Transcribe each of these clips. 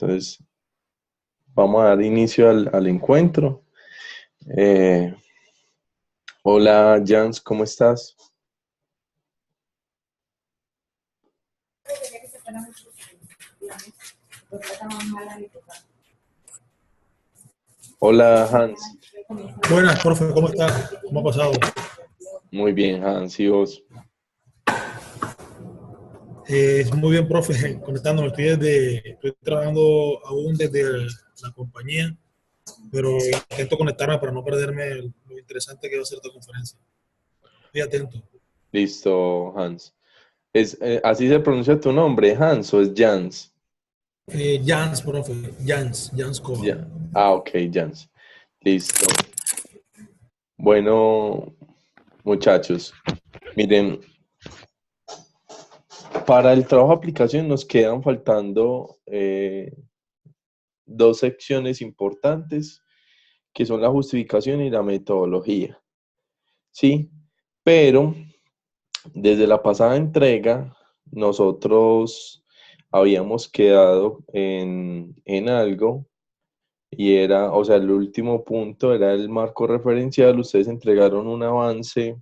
Entonces, vamos a dar inicio al encuentro. Eh, Hola, Jans, ¿cómo estás? Hola, Hans. Buenas, profe, ¿cómo está? ¿Cómo ha pasado? Muy bien, Hans, ¿y vos? Muy bien, profe, conectándome. Estoy trabajando aún desde la compañía, pero intento conectarme para no perderme lo interesante que va a ser esta conferencia. Estoy atento. Listo, Hans. ¿Así se pronuncia tu nombre, Hans, o es Jans? Jans, profe, Jans Cova. Ya. Ok, Jans. Listo. Bueno, muchachos, miren, para el trabajo de aplicación nos quedan faltando dos secciones importantes, que son la justificación y la metodología. Sí, pero desde la pasada entrega nosotros habíamos quedado en algo y era, o sea, el último punto era el marco referencial. Ustedes entregaron un avance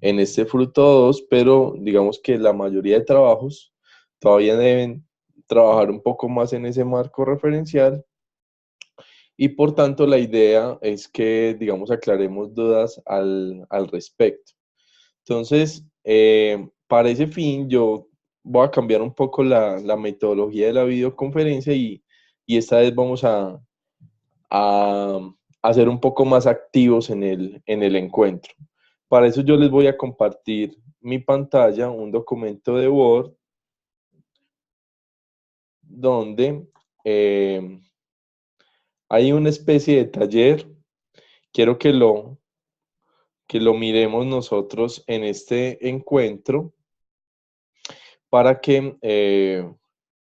en este fruto 2, pero digamos que la mayoría de trabajos todavía deben trabajar un poco más en ese marco referencial. Y por tanto, la idea es que, digamos, aclaremos dudas al respecto. Entonces, para ese fin, yo voy a cambiar un poco la metodología de la videoconferencia y esta vez vamos a ser un poco más activos en el encuentro. Para eso yo les voy a compartir mi pantalla, un documento de Word, donde hay una especie de taller. Quiero que lo miremos nosotros en este encuentro para que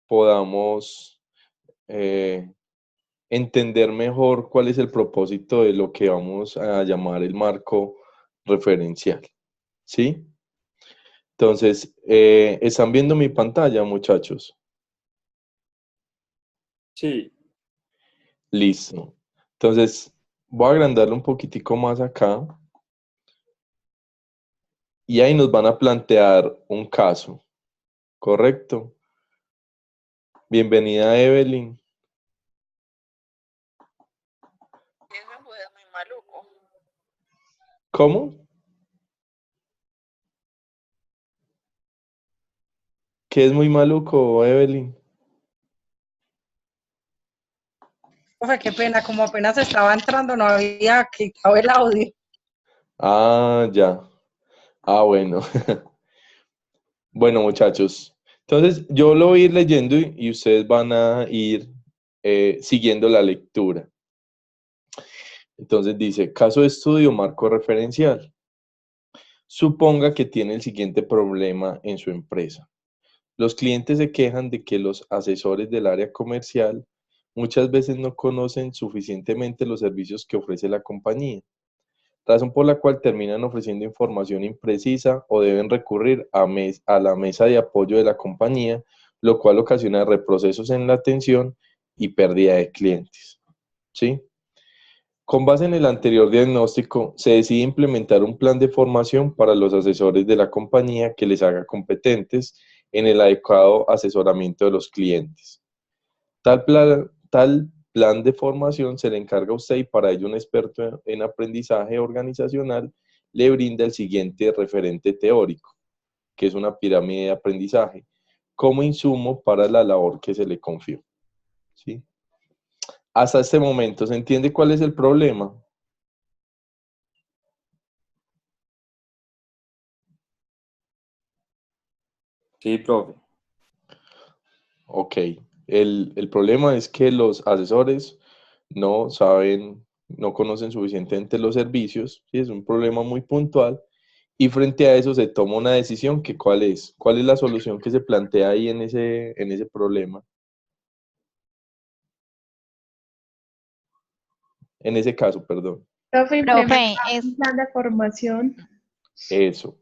podamos eh, entender mejor cuál es el propósito de lo que vamos a llamar el marco referencial. ¿Sí? Entonces, ¿están viendo mi pantalla, muchachos? Sí, Listo. Entonces, voy a agrandarlo un poquitico más acá y ahí nos van a plantear un caso, ¿correcto? Bienvenida, Evelyn. Eso es muy maluco. ¿Cómo? ¿Qué es muy maluco, Evelyn? Profe, qué pena, como apenas estaba entrando, no había quitado el audio. Ah, ya. Ah, bueno. Bueno, muchachos. Entonces, yo lo voy a ir leyendo y ustedes van a ir siguiendo la lectura. Entonces dice, caso de estudio, marco referencial. Suponga que tiene el siguiente problema en su empresa. Los clientes se quejan de que los asesores del área comercial muchas veces no conocen suficientemente los servicios que ofrece la compañía, razón por la cual terminan ofreciendo información imprecisa o deben recurrir a la mesa de apoyo de la compañía, lo cual ocasiona reprocesos en la atención y pérdida de clientes. ¿Sí? Con base en el anterior diagnóstico, se decide implementar un plan de formación para los asesores de la compañía que les haga competentes en el adecuado asesoramiento de los clientes. Tal plan de formación se le encarga a usted y para ello un experto en aprendizaje organizacional le brinda el siguiente referente teórico, que es una pirámide de aprendizaje, como insumo para la labor que se le confió. ¿Sí? Hasta este momento, ¿se entiende cuál es el problema? sí, profe. Ok. El problema es que los asesores no saben, no conocen suficientemente los servicios, ¿sí? Es un problema muy puntual. Y frente a eso se toma una decisión que ¿cuál es? ¿Cuál es la solución que se plantea ahí en ese problema? En ese caso, perdón. Profe, Profe, implementar un plan de formación. Eso.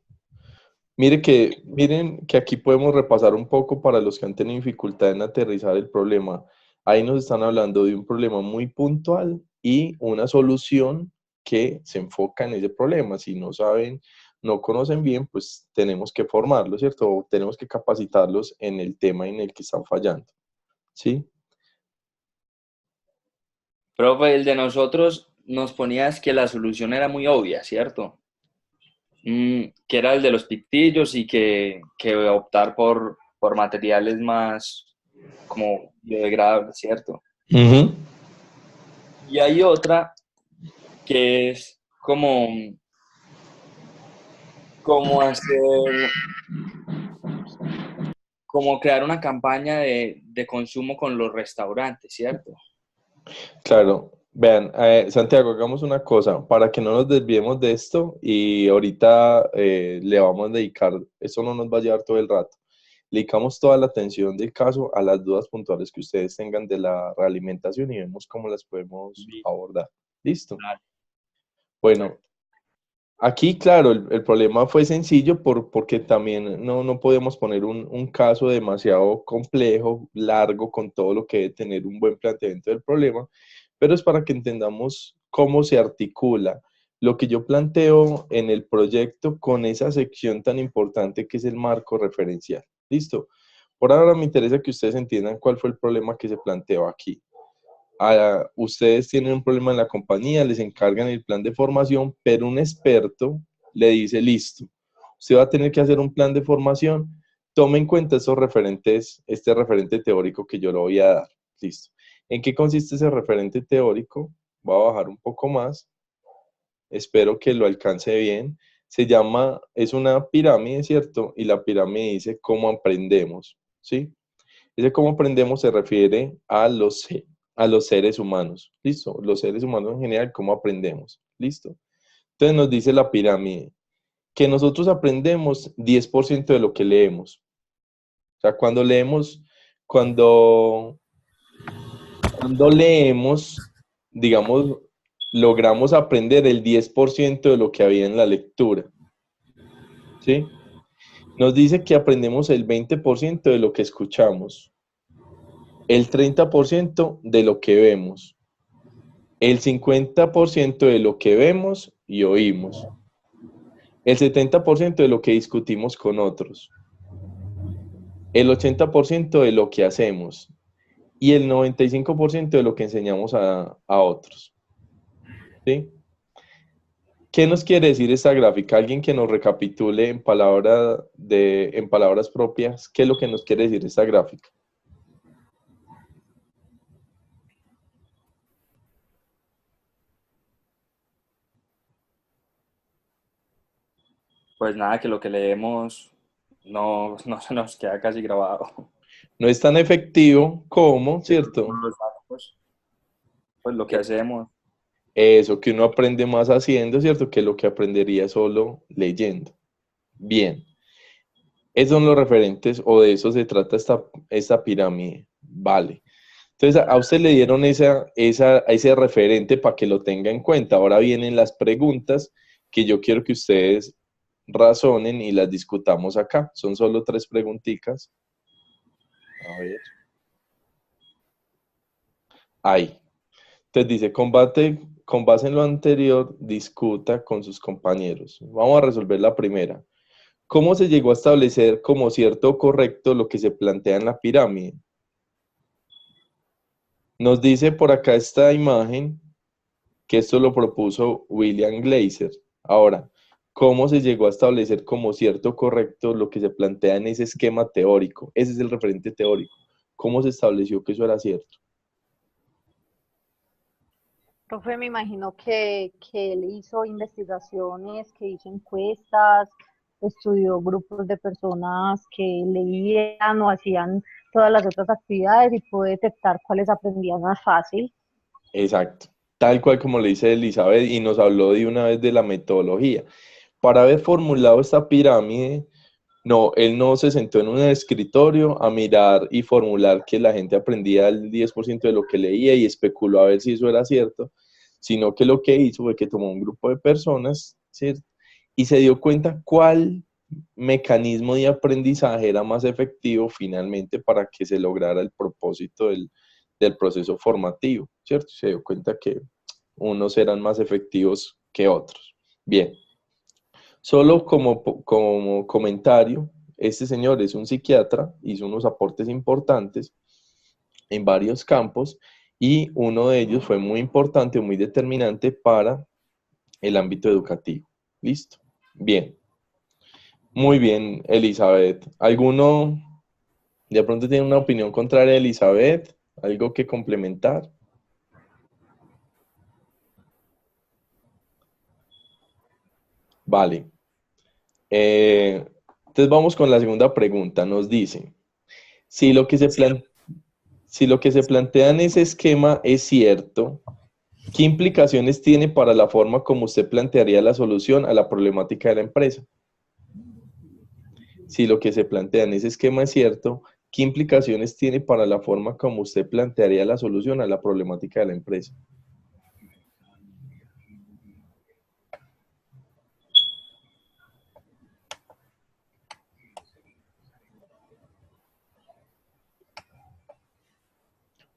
Miren que aquí podemos repasar un poco para los que han tenido dificultad en aterrizar el problema. Ahí nos están hablando de un problema muy puntual y una solución que se enfoca en ese problema. Si no saben, no conocen bien, pues tenemos que formarlos, ¿cierto? O tenemos que capacitarlos en el tema en el que están fallando, ¿sí? Profe, el de nosotros nos ponías que la solución era muy obvia, ¿cierto? Que era el de los pictillos y que optar por materiales más como biodegradables, ¿cierto? Ujú. Y hay otra que es como hacer, como crear una campaña de consumo con los restaurantes, ¿cierto? Claro, vean, Santiago, hagamos una cosa, para que no nos desviemos de esto y ahorita le vamos a dedicar, eso no nos va a llevar todo el rato, le dedicamos toda la atención del caso a las dudas puntuales que ustedes tengan de la realimentación y vemos cómo las podemos abordar. ¿Listo? Bueno, aquí, claro, el problema fue sencillo porque también no podemos poner un caso demasiado complejo, largo, con todo lo que debe tener un buen planteamiento del problema, pero es para que entendamos cómo se articula lo que yo planteo en el proyecto con esa sección tan importante que es el marco referencial. ¿Listo? Por ahora me interesa que ustedes entiendan cuál fue el problema que se planteó aquí. Ustedes tienen un problema en la compañía, les encargan el plan de formación, pero un experto le dice, listo, usted va a tener que hacer un plan de formación, tome en cuenta esos referentes, este referente teórico que yo le voy a dar. Listo. ¿En qué consiste ese referente teórico? Voy a bajar un poco más, espero que lo alcance bien. Se llama, es una pirámide, ¿cierto? Y la pirámide dice cómo aprendemos, ¿sí? Ese cómo aprendemos se refiere a los seres humanos. ¿Listo? Los seres humanos en general, cómo aprendemos. ¿Listo? Entonces nos dice la pirámide que nosotros aprendemos 10% de lo que leemos. O sea, cuando, cuando leemos, digamos, logramos aprender el 10% de lo que había en la lectura. ¿Sí? Nos dice que aprendemos el 20% de lo que escuchamos, el 30% de lo que vemos, el 50% de lo que vemos y oímos, el 70% de lo que discutimos con otros, el 80% de lo que hacemos y el 95% de lo que enseñamos a otros. ¿Sí? ¿Qué nos quiere decir esta gráfica? Alguien que nos recapitule en palabras propias, ¿qué es lo que nos quiere decir esta gráfica? Pues nada, que lo que leemos no se nos queda casi grabado. No es tan efectivo como, ¿cierto? Los datos, pues lo que hacemos. Eso que uno aprende más haciendo, ¿cierto? Que lo que aprendería solo leyendo. Bien. Esos son los referentes o de eso se trata esta pirámide. Vale. Entonces, a usted le dieron ese referente para que lo tenga en cuenta. Ahora vienen las preguntas que yo quiero que ustedes razonen y las discutamos acá. Son solo 3 preguntitas. A ver. Ahí. Entonces dice, con base en lo anterior, discuta con sus compañeros. Vamos a resolver la primera. ¿Cómo se llegó a establecer como cierto o correcto lo que se plantea en la pirámide? Nos dice por acá esta imagen que esto lo propuso William Glaser. Ahora, ¿cómo se llegó a establecer como cierto o correcto lo que se plantea en ese esquema teórico? Ese es el referente teórico. ¿Cómo se estableció que eso era cierto? Profe, me imagino que él hizo investigaciones, que hizo encuestas, estudió grupos de personas que leían o hacían todas las otras actividades y pudo detectar cuáles aprendían más fácil. Exacto. Tal cual como le dice Elizabeth y nos habló de una vez de la metodología. Para haber formulado esta pirámide, no, él no se sentó en un escritorio a mirar y formular que la gente aprendía el 10% de lo que leía y especuló a ver si eso era cierto, sino que lo que hizo fue que tomó un grupo de personas, ¿cierto? Y se dio cuenta cuál mecanismo de aprendizaje era más efectivo finalmente para que se lograra el propósito del proceso formativo, ¿cierto? Se dio cuenta que unos eran más efectivos que otros. Bien, solo como comentario, este señor es un psiquiatra, hizo unos aportes importantes en varios campos y uno de ellos fue muy importante, muy determinante para el ámbito educativo. ¿Listo? Bien. Muy bien, Elizabeth. ¿Alguno de pronto tiene una opinión contraria a Elizabeth? ¿Algo que complementar? Vale. Entonces vamos con la segunda pregunta. Nos dice, si lo que se plantea en ese esquema es cierto, ¿qué implicaciones tiene para la forma como usted plantearía la solución a la problemática de la empresa? Si lo que se plantea en ese esquema es cierto, ¿qué implicaciones tiene para la forma como usted plantearía la solución a la problemática de la empresa?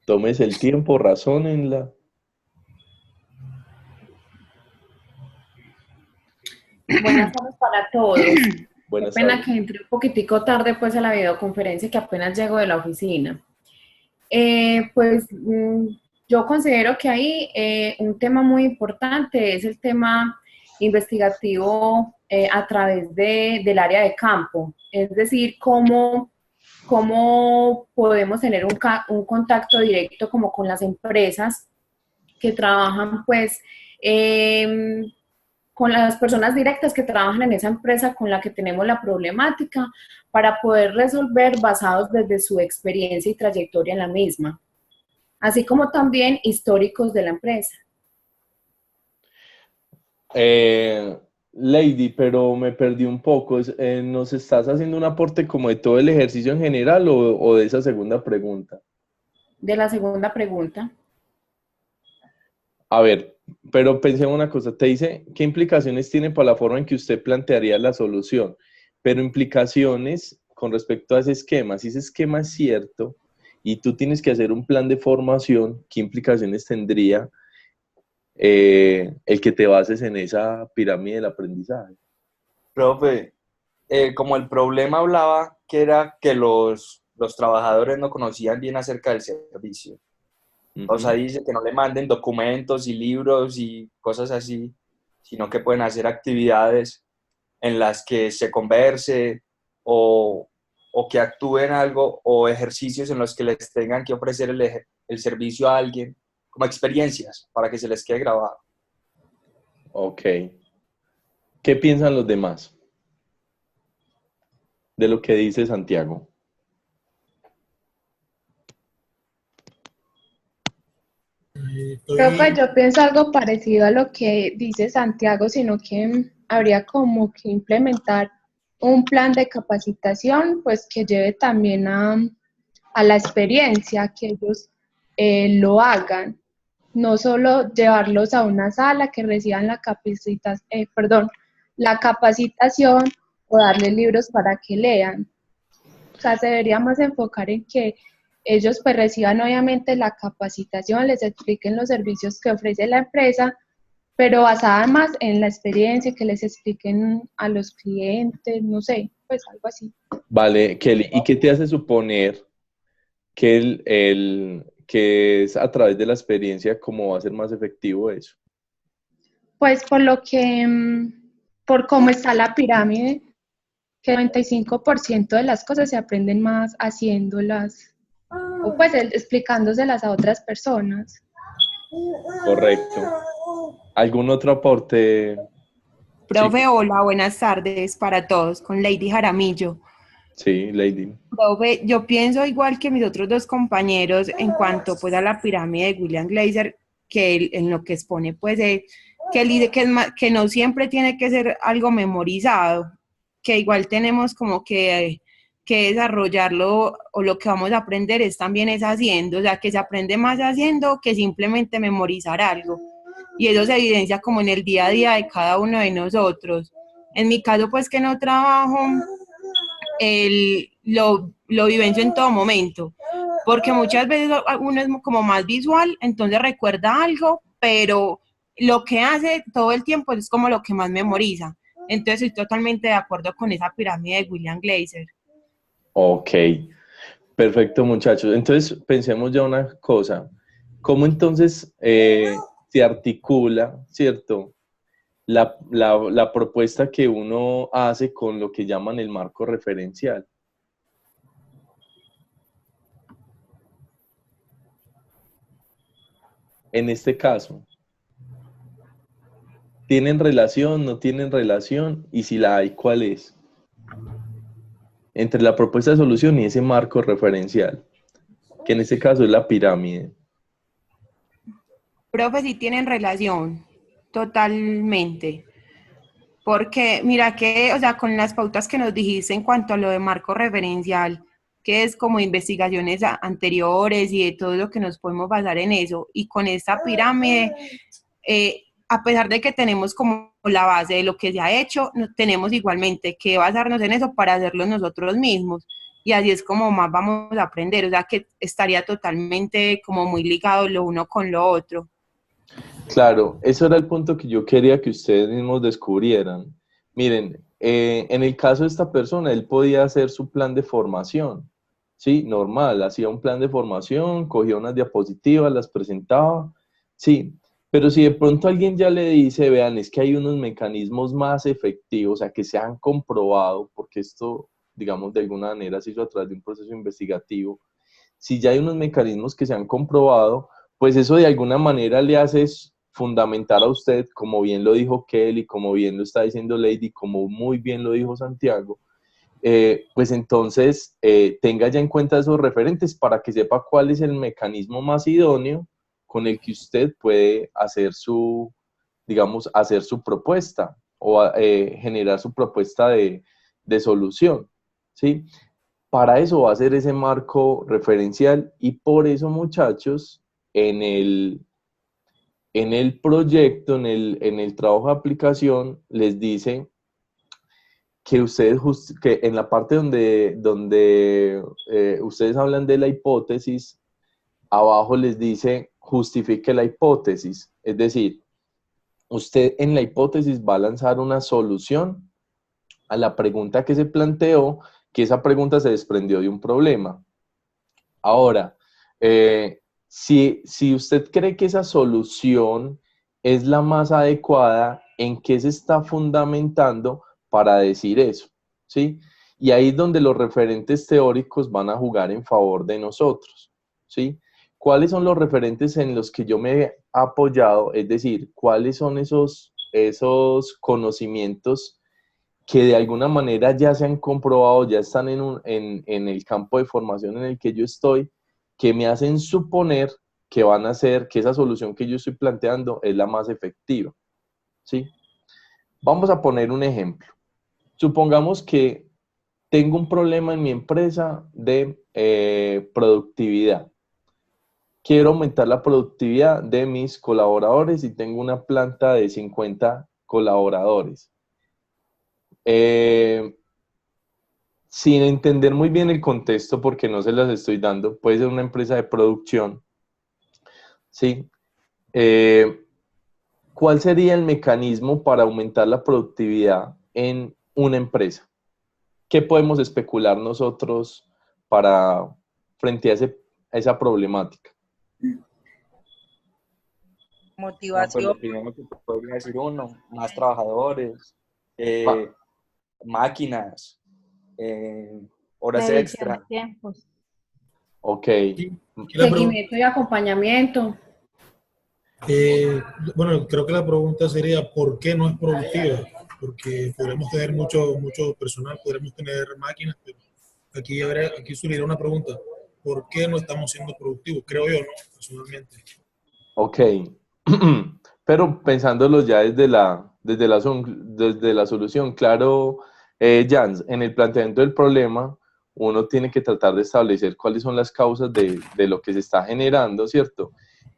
Tómese el tiempo, razónenla. Buenas tardes para todos. Buenas Qué pena tardes. que entré un poquitico tarde pues a la videoconferencia que apenas llego de la oficina. Yo considero que ahí un tema muy importante es el tema investigativo a través del área de campo, es decir, cómo podemos tener un contacto directo como con las empresas que trabajan pues con las personas directas que trabajan en esa empresa con la que tenemos la problemática para poder resolver basados desde su experiencia y trayectoria en la misma, así como también históricos de la empresa. Lady, pero me perdí un poco. ¿Nos estás haciendo un aporte como de todo el ejercicio en general o de esa segunda pregunta? De la segunda pregunta. A ver, pero pensé en una cosa. Te dice, ¿qué implicaciones tiene para la forma en que usted plantearía la solución? Pero implicaciones con respecto a ese esquema. Si ese esquema es cierto y tú tienes que hacer un plan de formación, ¿qué implicaciones tendría el que te bases en esa pirámide del aprendizaje? Profe, como el problema hablaba que era que los trabajadores no conocían bien acerca del servicio. O sea, dice que no le manden documentos y libros y cosas así, sino que pueden hacer actividades en las que se converse o que actúen algo o ejercicios en los que les tengan que ofrecer el servicio a alguien, como experiencias, para que se les quede grabado. Ok. ¿Qué piensan los demás de lo que dice Santiago? Profe, yo pienso algo parecido a lo que dice Santiago, sino que habría como que implementar un plan de capacitación, pues que lleve también a la experiencia, que ellos lo hagan, no solo llevarlos a una sala que reciban la capacitación o darles libros para que lean. O sea, se debería más enfocar en que ellos pues reciban obviamente la capacitación, les expliquen los servicios que ofrece la empresa, pero basada más en la experiencia, que les expliquen a los clientes, no sé, pues algo así. Vale, Kelly, ¿y qué te hace suponer que que es a través de la experiencia cómo va a ser más efectivo eso? Pues por cómo está la pirámide, que el 95% de las cosas se aprenden más haciéndolas, o pues explicándoselas a otras personas. Correcto. ¿Algún otro aporte? Profe, Sí, hola, buenas tardes para todos, con Lady Jaramillo. sí, Lady. Profe, yo pienso igual que mis otros dos compañeros en cuanto pues a la pirámide de William Glaser, que en lo que expone pues que él dice que no siempre tiene que ser algo memorizado, que igual tenemos como que desarrollarlo, o lo que vamos a aprender también es haciendo, o sea, que se aprende más haciendo que simplemente memorizar algo. Y eso se evidencia como en el día a día de cada uno de nosotros. En mi caso, pues que no trabajo, lo vivencio en todo momento, porque muchas veces uno es como más visual, entonces recuerda algo, pero lo que hace todo el tiempo es como lo que más memoriza. Entonces estoy totalmente de acuerdo con esa pirámide de William Glaser. Ok, perfecto, muchachos. Entonces, pensemos ya una cosa. ¿Cómo entonces se articula, cierto, la propuesta que uno hace con lo que llaman el marco referencial? En este caso, ¿tienen relación, no tienen relación? Y si la hay, ¿cuál es? Entre la propuesta de solución y ese marco referencial, que en este caso es la pirámide. Profe, sí tienen relación, totalmente. Porque mira que, o sea, con las pautas que nos dijiste en cuanto a lo de marco referencial, que es como investigaciones anteriores y de todo lo que nos podemos basar en eso, y con esta pirámide, a pesar de que tenemos como la base de lo que se ha hecho, tenemos igualmente que basarnos en eso para hacerlo nosotros mismos. Y así es como más vamos a aprender, o sea que estaría totalmente como muy ligado lo uno con lo otro. Claro, eso era el punto que yo quería que ustedes mismos descubrieran. Miren, en el caso de esta persona, él podía hacer su plan de formación, ¿sí? Normal, hacía un plan de formación, cogía unas diapositivas, las presentaba, sí. Pero si de pronto alguien ya le dice, vean, es que hay unos mecanismos más efectivos, o sea, que se han comprobado, porque esto, digamos, de alguna manera se hizo a través de un proceso investigativo, si ya hay unos mecanismos que se han comprobado, pues eso de alguna manera le hace fundamentar a usted, como bien lo dijo Kelly, como bien lo está diciendo Lady, como muy bien lo dijo Santiago, pues entonces tenga ya en cuenta esos referentes para que sepa cuál es el mecanismo más idóneo con el que usted puede hacer su, digamos, hacer su propuesta o generar su propuesta de solución, ¿sí? Para eso va a ser ese marco referencial y por eso, muchachos, en el proyecto, en el trabajo de aplicación, les dice que ustedes, que en la parte donde ustedes hablan de la hipótesis, abajo les dice justifique la hipótesis. Es decir, usted en la hipótesis va a lanzar una solución a la pregunta que se planteó, que esa pregunta se desprendió de un problema. Ahora, si usted cree que esa solución es la más adecuada, ¿en qué se está fundamentando para decir eso? ¿Sí? Y ahí es donde los referentes teóricos van a jugar en favor de nosotros, ¿sí? ¿Cuáles son los referentes en los que yo me he apoyado? Es decir, ¿cuáles son esos conocimientos que de alguna manera ya se han comprobado, ya están en el campo de formación en el que yo estoy, que me hacen suponer que van a ser, que esa solución que yo estoy planteando es la más efectiva, ¿sí? Vamos a poner un ejemplo. Supongamos que tengo un problema en mi empresa de productividad. Quiero aumentar la productividad de mis colaboradores y tengo una planta de 50 colaboradores. Sin entender muy bien el contexto, porque no se las estoy dando, puede ser una empresa de producción, ¿sí? ¿Cuál sería el mecanismo para aumentar la productividad en una empresa? ¿Qué podemos especular nosotros frente a esa problemática? No, pues Motivación. lo primero que podría decir uno, más trabajadores, máquinas, horas Medición extra. de tiempos. Ok. Seguimiento y acompañamiento. Bueno, creo que la pregunta sería, ¿por qué no es productiva? Porque podremos tener mucho personal, podremos tener máquinas, pero aquí surgirá una pregunta, ¿por qué no estamos siendo productivos? Creo yo, ¿no? Personalmente. Ok. Pero pensándolo ya desde la solución, claro, Jans, en el planteamiento del problema, uno tiene que tratar de establecer cuáles son las causas de lo que se está generando, ¿cierto?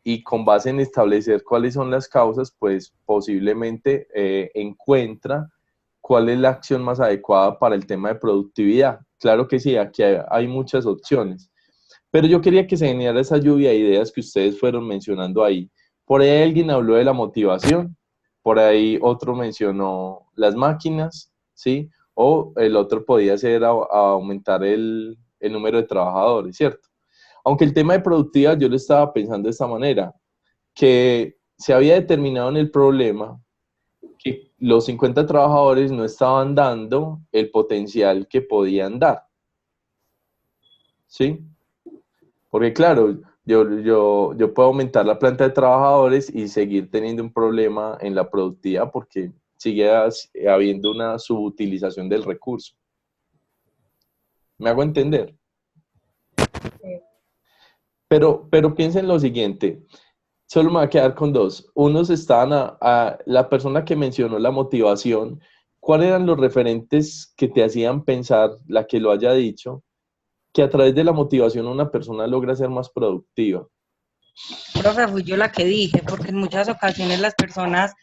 Y con base en establecer cuáles son las causas, pues posiblemente encuentra cuál es la acción más adecuada para el tema de productividad. Claro que sí, aquí hay muchas opciones, pero yo quería que se generara esa lluvia de ideas que ustedes fueron mencionando ahí. Por ahí alguien habló de la motivación, por ahí otro mencionó las máquinas, ¿sí? O el otro podía ser aumentar el número de trabajadores, ¿cierto? Aunque el tema de productividad yo lo estaba pensando de esta manera, que se había determinado en el problema que los 50 trabajadores no estaban dando el potencial que podían dar, ¿sí? Porque claro, yo puedo aumentar la planta de trabajadores y seguir teniendo un problema en la productividad porque sigue habiendo una subutilización del recurso. ¿Me hago entender? Pero piensen lo siguiente, solo me voy a quedar con dos. Unos estaban la persona que mencionó la motivación, ¿cuáles eran los referentes que te hacían pensar, la que lo haya dicho, que a través de la motivación una persona logra ser más productiva? Profe, fui yo la que dije, porque en muchas ocasiones las personas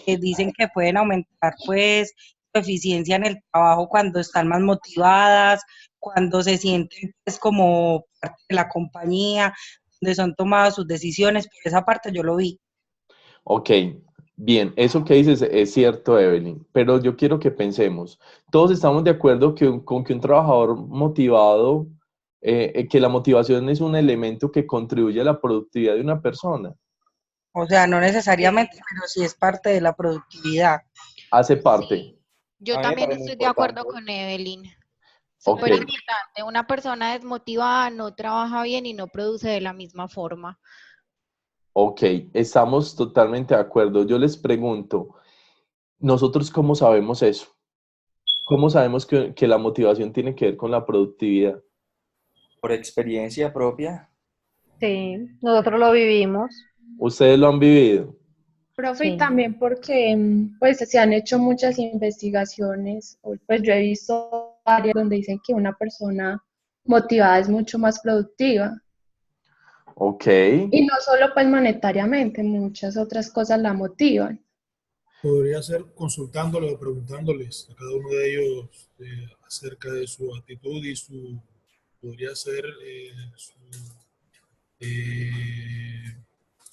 dicen que pueden aumentar pues su eficiencia en el trabajo cuando están más motivadas, cuando se sienten pues como parte de la compañía, donde son tomadas sus decisiones, por esa parte yo lo vi. Ok, bien, eso que dices es cierto, Evelyn, pero yo quiero que pensemos, todos estamos de acuerdo con que un trabajador motivado, que la motivación es un elemento que contribuye a la productividad de una persona, O sea, no necesariamente, pero sí es parte de la productividad. hace parte. Sí, yo A mí me también parece muy estoy de acuerdo importante. con Evelyn. Ok, Súper importante. Una persona desmotivada no trabaja bien y no produce de la misma forma. ok, estamos totalmente de acuerdo. Yo les pregunto, ¿nosotros cómo sabemos eso? ¿Cómo sabemos que la motivación tiene que ver con la productividad? Por experiencia propia. Sí, nosotros lo vivimos. ¿Ustedes lo han vivido? Profe, y Sí. también porque pues se han hecho muchas investigaciones, o, pues yo he visto varias donde dicen que una persona motivada es mucho más productiva. Ok, Y no solo pues monetariamente, muchas otras cosas la motivan. Podría ser consultándoles o preguntándoles a cada uno de ellos acerca de su actitud y podría ser su eh,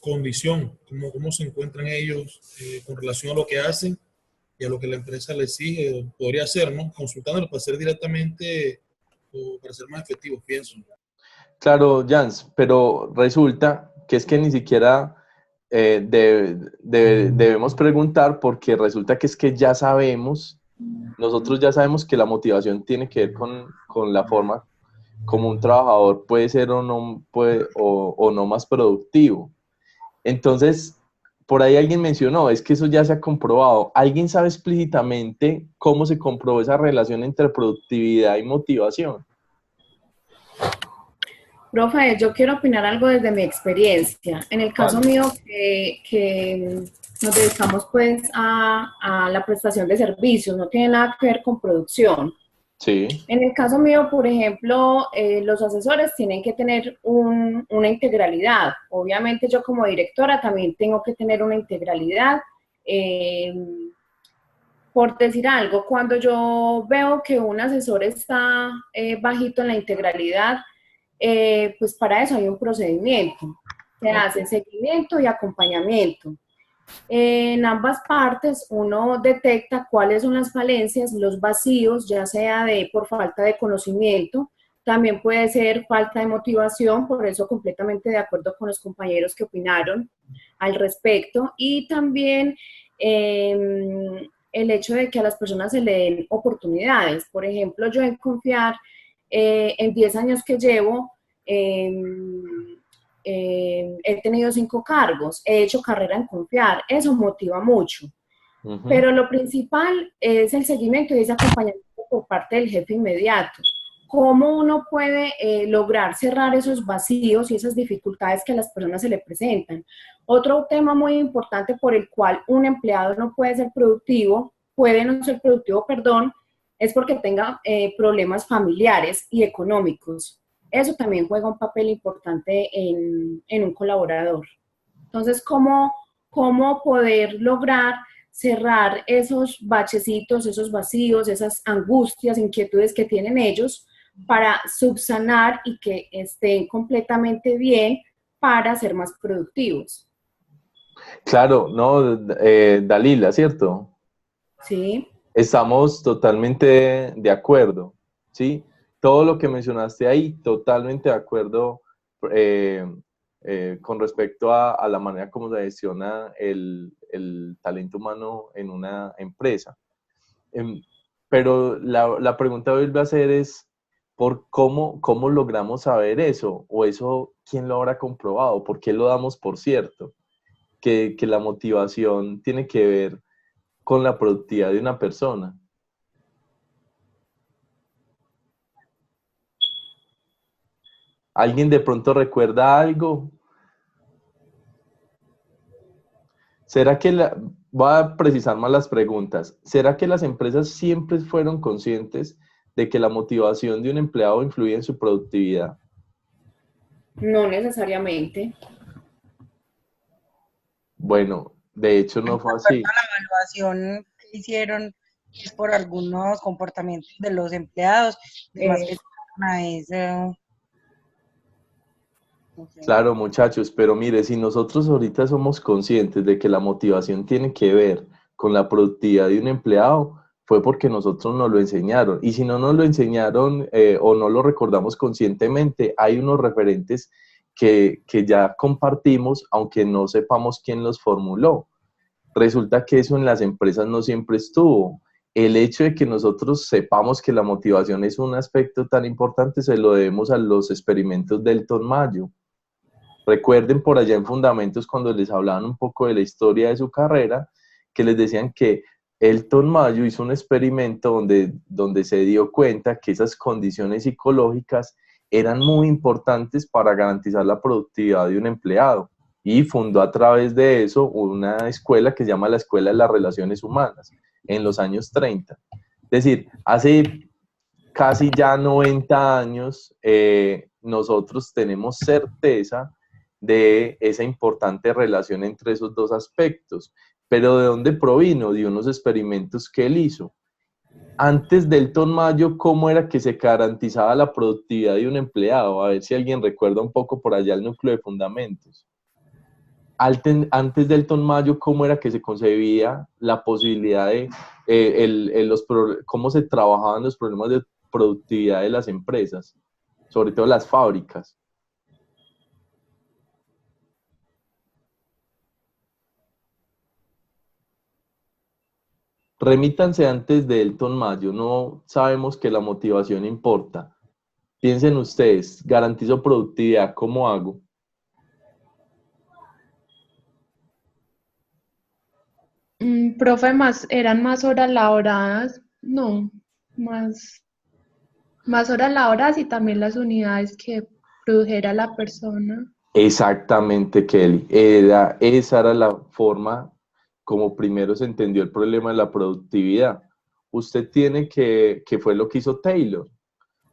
condición, cómo se encuentran ellos con relación a lo que hacen y a lo que la empresa les exige. Podría ser, ¿no? Consultándolos para ser directamente o para ser más efectivos, pienso. claro, Jans, pero resulta que es que ni siquiera debemos preguntar porque resulta que es que ya sabemos, nosotros ya sabemos que la motivación tiene que ver con la forma como un trabajador puede ser o no, o no más productivo. Entonces, por ahí alguien mencionó, es que eso ya se ha comprobado. ¿Alguien sabe explícitamente cómo se comprobó esa relación entre productividad y motivación? Profe, yo quiero opinar algo desde mi experiencia. En el caso Vale. mío, que nos dedicamos pues a la prestación de servicios, no tiene nada que ver con producción. Sí, En el caso mío, por ejemplo, los asesores tienen que tener una integralidad. Obviamente yo como directora también tengo que tener una integralidad. Por decir algo, cuando yo veo que un asesor está bajito en la integralidad, pues para eso hay un procedimiento. Se hace seguimiento y acompañamiento. En ambas partes uno detecta cuáles son las falencias, los vacíos, ya sea por falta de conocimiento, también puede ser falta de motivación, por eso completamente de acuerdo con los compañeros que opinaron al respecto, y también el hecho de que a las personas se le den oportunidades. Por ejemplo, yo en Confiar, en 10 años que llevo, he tenido 5 cargos, he hecho carrera en Confiar, eso motiva mucho. Pero lo principal es el seguimiento y ese acompañamiento por parte del jefe inmediato. ¿Cómo uno puede lograr cerrar esos vacíos y esas dificultades que a las personas se le presentan? Otro tema muy importante por el cual un empleado no puede ser productivo, perdón, es porque tenga problemas familiares y económicos. Eso también juega un papel importante en un colaborador. Entonces, ¿cómo poder lograr cerrar esos bachecitos, esos vacíos, esas angustias, inquietudes que tienen ellos para subsanar y que estén completamente bien para ser más productivos. Claro, no, Dalila, ¿cierto? Sí. Estamos totalmente de acuerdo, ¿sí? Todo lo que mencionaste ahí, totalmente de acuerdo eh, con respecto a la manera como se gestiona el talento humano en una empresa. Pero la pregunta que vuelve a hacer es, ¿por cómo logramos saber eso? ¿O eso quién lo habrá comprobado? ¿Por qué lo damos por cierto? Que la motivación tiene que ver con la productividad de una persona. ¿Alguien de pronto recuerda algo? ¿Será que voy a precisar más las preguntas? ¿Será que las empresas siempre fueron conscientes de que la motivación de un empleado influye en su productividad? No necesariamente. Bueno, de hecho no fue así. La evaluación que hicieron es por algunos comportamientos de los empleados, más que a eso. Claro, muchachos, pero mire, si nosotros ahorita somos conscientes de que la motivación tiene que ver con la productividad de un empleado, fue porque nosotros nos lo enseñaron. Y si no nos lo enseñaron o no lo recordamos conscientemente, hay unos referentes que ya compartimos, aunque no sepamos quién los formuló. Resulta que eso en las empresas no siempre estuvo. El hecho de que nosotros sepamos que la motivación es un aspecto tan importante se lo debemos a los experimentos de Elton Mayo. Recuerden por allá en Fundamentos cuando les hablaban un poco de la historia de su carrera, que les decían que Elton Mayo hizo un experimento donde se dio cuenta que esas condiciones psicológicas eran muy importantes para garantizar la productividad de un empleado y fundó a través de eso una escuela que se llama la Escuela de las Relaciones Humanas en los años 30. Es decir, hace casi ya 90 años nosotros tenemos certeza de esa importante relación entre esos dos aspectos. Pero ¿de dónde provino? De unos experimentos que él hizo. Antes del Elton Mayo, ¿cómo era que se garantizaba la productividad de un empleado? A ver si alguien recuerda un poco por allá el núcleo de Fundamentos. Antes del Elton Mayo, ¿cómo era que se concebía la posibilidad de cómo se trabajaban los problemas de productividad de las empresas, sobre todo las fábricas? Remítanse antes de Elton Mayo, no sabemos que la motivación importa. Piensen ustedes, garantizo productividad, ¿cómo hago? Profe, eran más horas laboradas, no, más horas laboradas y también las unidades que produjera la persona. Exactamente, Kelly. Esa era la forma como primero se entendió el problema de la productividad. Usted tiene que fue lo que hizo Taylor.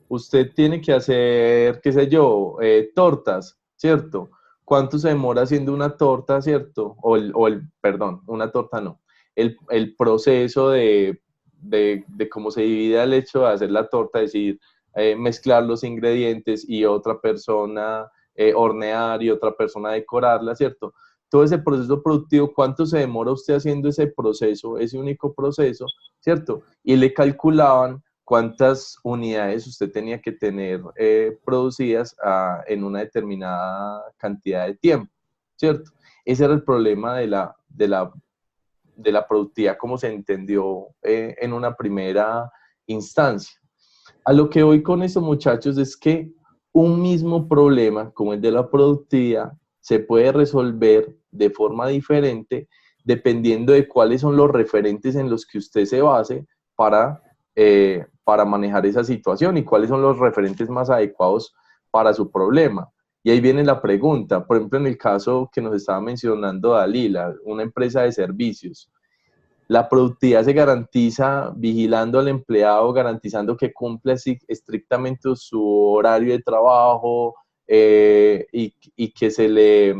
Usted tiene que hacer, qué sé yo, tortas, ¿cierto? ¿Cuánto se demora haciendo una torta, cierto? Perdón, una torta no. El proceso de cómo se divide el hecho de hacer la torta, es decir, mezclar los ingredientes y otra persona hornear y otra persona decorarla, ¿cierto? Todo ese proceso productivo, ¿cuánto se demora usted haciendo ese proceso, ese único proceso, ¿cierto? Y le calculaban cuántas unidades usted tenía que tener producidas en una determinada cantidad de tiempo, ¿cierto? Ese era el problema de la productividad como se entendió en una primera instancia. A lo que voy con eso, muchachos, es que un mismo problema como el de la productividad se puede resolver de forma diferente dependiendo de cuáles son los referentes en los que usted se base para manejar esa situación y cuáles son los referentes más adecuados para su problema. Y ahí viene la pregunta, por ejemplo, en el caso que nos estaba mencionando Dalila, una empresa de servicios. La productividad se garantiza vigilando al empleado, garantizando que cumpla estrictamente su horario de trabajo y que se le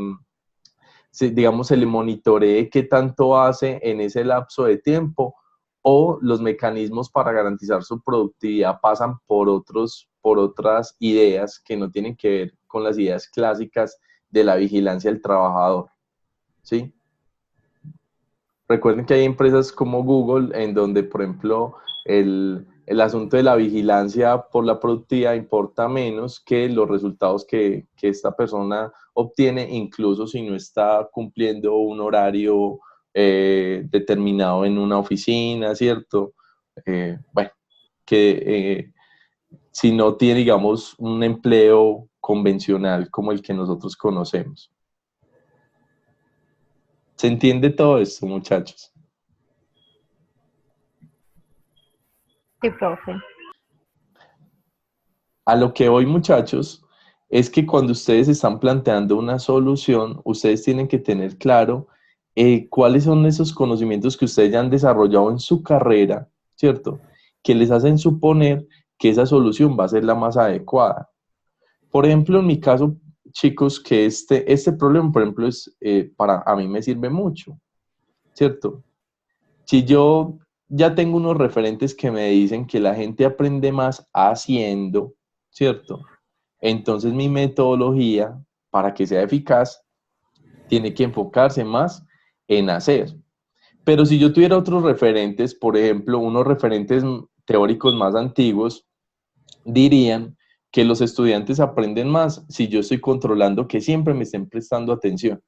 digamos, se le monitoree qué tanto hace en ese lapso de tiempo, o los mecanismos para garantizar su productividad pasan por otras ideas que no tienen que ver con las ideas clásicas de la vigilancia del trabajador, ¿sí? Recuerden que hay empresas como Google en donde, por ejemplo, el asunto de la vigilancia por la productividad importa menos que los resultados que esta persona obtiene, incluso si no está cumpliendo un horario determinado en una oficina, ¿cierto? Bueno, que si no tiene, digamos, un empleo convencional como el que nosotros conocemos. ¿Se entiende todo esto, muchachos? Sí, profe. A lo que voy, muchachos, es que cuando ustedes están planteando una solución, ustedes tienen que tener claro cuáles son esos conocimientos que ustedes ya han desarrollado en su carrera, ¿cierto? Que les hacen suponer que esa solución va a ser la más adecuada. Por ejemplo, en mi caso, chicos, que este problema, por ejemplo, a mí me sirve mucho, ¿cierto? Si yo ya tengo unos referentes que me dicen que la gente aprende más haciendo, ¿cierto? Entonces mi metodología, para que sea eficaz, tiene que enfocarse más en hacer. Pero si yo tuviera otros referentes, por ejemplo, unos referentes teóricos más antiguos, dirían que los estudiantes aprenden más si yo estoy controlando que siempre me estén prestando atención.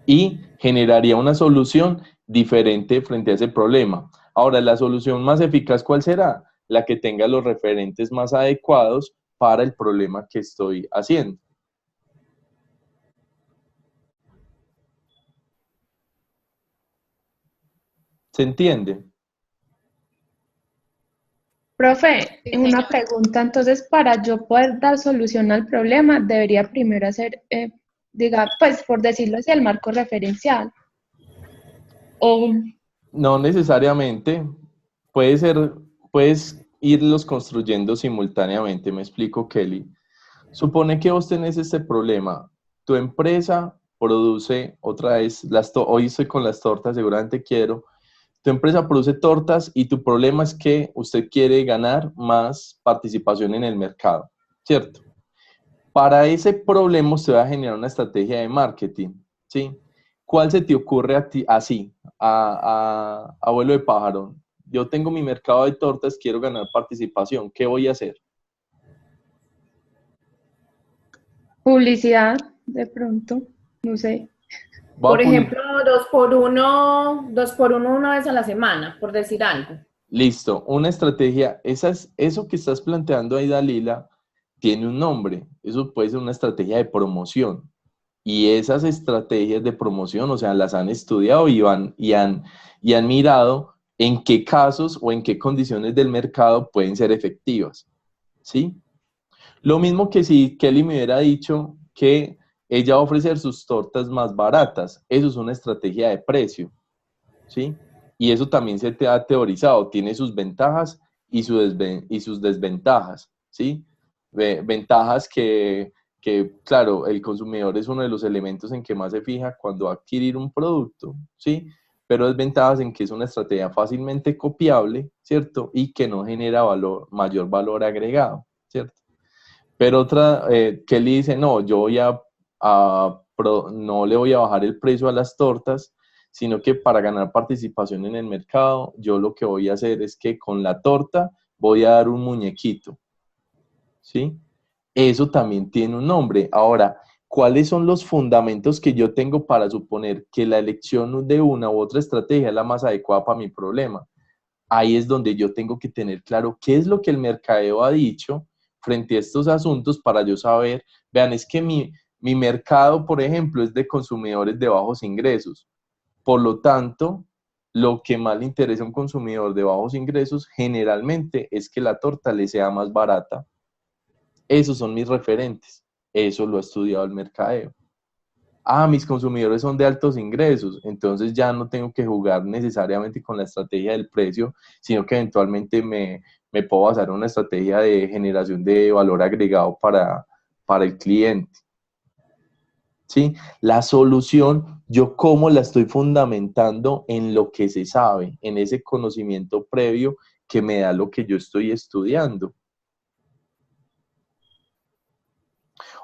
Y generaría una solución diferente frente a ese problema. Ahora, la solución más eficaz, ¿cuál será? La que tenga los referentes más adecuados para el problema que estoy haciendo. ¿Se entiende? Profe, una pregunta, entonces para yo poder dar solución al problema, debería primero hacer, pues por decirlo así, el marco referencial. O No necesariamente. Puedes irlos construyendo simultáneamente. Me explico, Kelly. Supone que vos tenés este problema. Tu empresa produce, otra vez, hoy estoy con las tortas, seguramente quiero. Tu empresa produce tortas y tu problema es que usted quiere ganar más participación en el mercado, ¿cierto? Para ese problema usted va a generar una estrategia de marketing, ¿sí? ¿Cuál se te ocurre a ti, así, a abuelo de pájaro? Yo tengo mi mercado de tortas, quiero ganar participación, ¿qué voy a hacer? publicidad, de pronto, no sé. Por ejemplo, 2x1 una vez a la semana, por decir algo. Listo, una estrategia, eso que estás planteando ahí, Dalila, tiene un nombre. Eso puede ser una estrategia de promoción. Y esas estrategias de promoción, o sea, las han estudiado y han mirado en qué casos o en qué condiciones del mercado pueden ser efectivas, ¿sí? Lo mismo que si Kelly me hubiera dicho que ella va a ofrecer sus tortas más baratas, eso es una estrategia de precio, ¿sí? Y eso también se te ha teorizado, tiene sus ventajas y sus desventajas, ¿sí? Ventajas que, claro, el consumidor es uno de los elementos en que más se fija cuando va a adquirir un producto, ¿sí? Pero desventajas en que es una estrategia fácilmente copiable, ¿cierto? Y que no genera mayor valor agregado, ¿cierto? Pero otra, Kelly dice, no, yo no le voy a bajar el precio a las tortas, sino que para ganar participación en el mercado, yo lo que voy a hacer es que con la torta voy a dar un muñequito, ¿sí? Eso también tiene un nombre. Ahora, ¿cuáles son los fundamentos que yo tengo para suponer que la elección de una u otra estrategia es la más adecuada para mi problema? Ahí es donde yo tengo que tener claro qué es lo que el mercadeo ha dicho frente a estos asuntos para yo saber, vean, es que mi mercado, por ejemplo, es de consumidores de bajos ingresos. Por lo tanto, lo que más le interesa a un consumidor de bajos ingresos generalmente es que la torta le sea más barata. Esos son mis referentes. Eso lo ha estudiado el mercadeo. Ah, mis consumidores son de altos ingresos, entonces ya no tengo que jugar necesariamente con la estrategia del precio, sino que eventualmente me puedo basar en una estrategia de generación de valor agregado para el cliente. ¿sí? La solución, yo cómo la estoy fundamentando en lo que se sabe, en ese conocimiento previo que me da lo que yo estoy estudiando.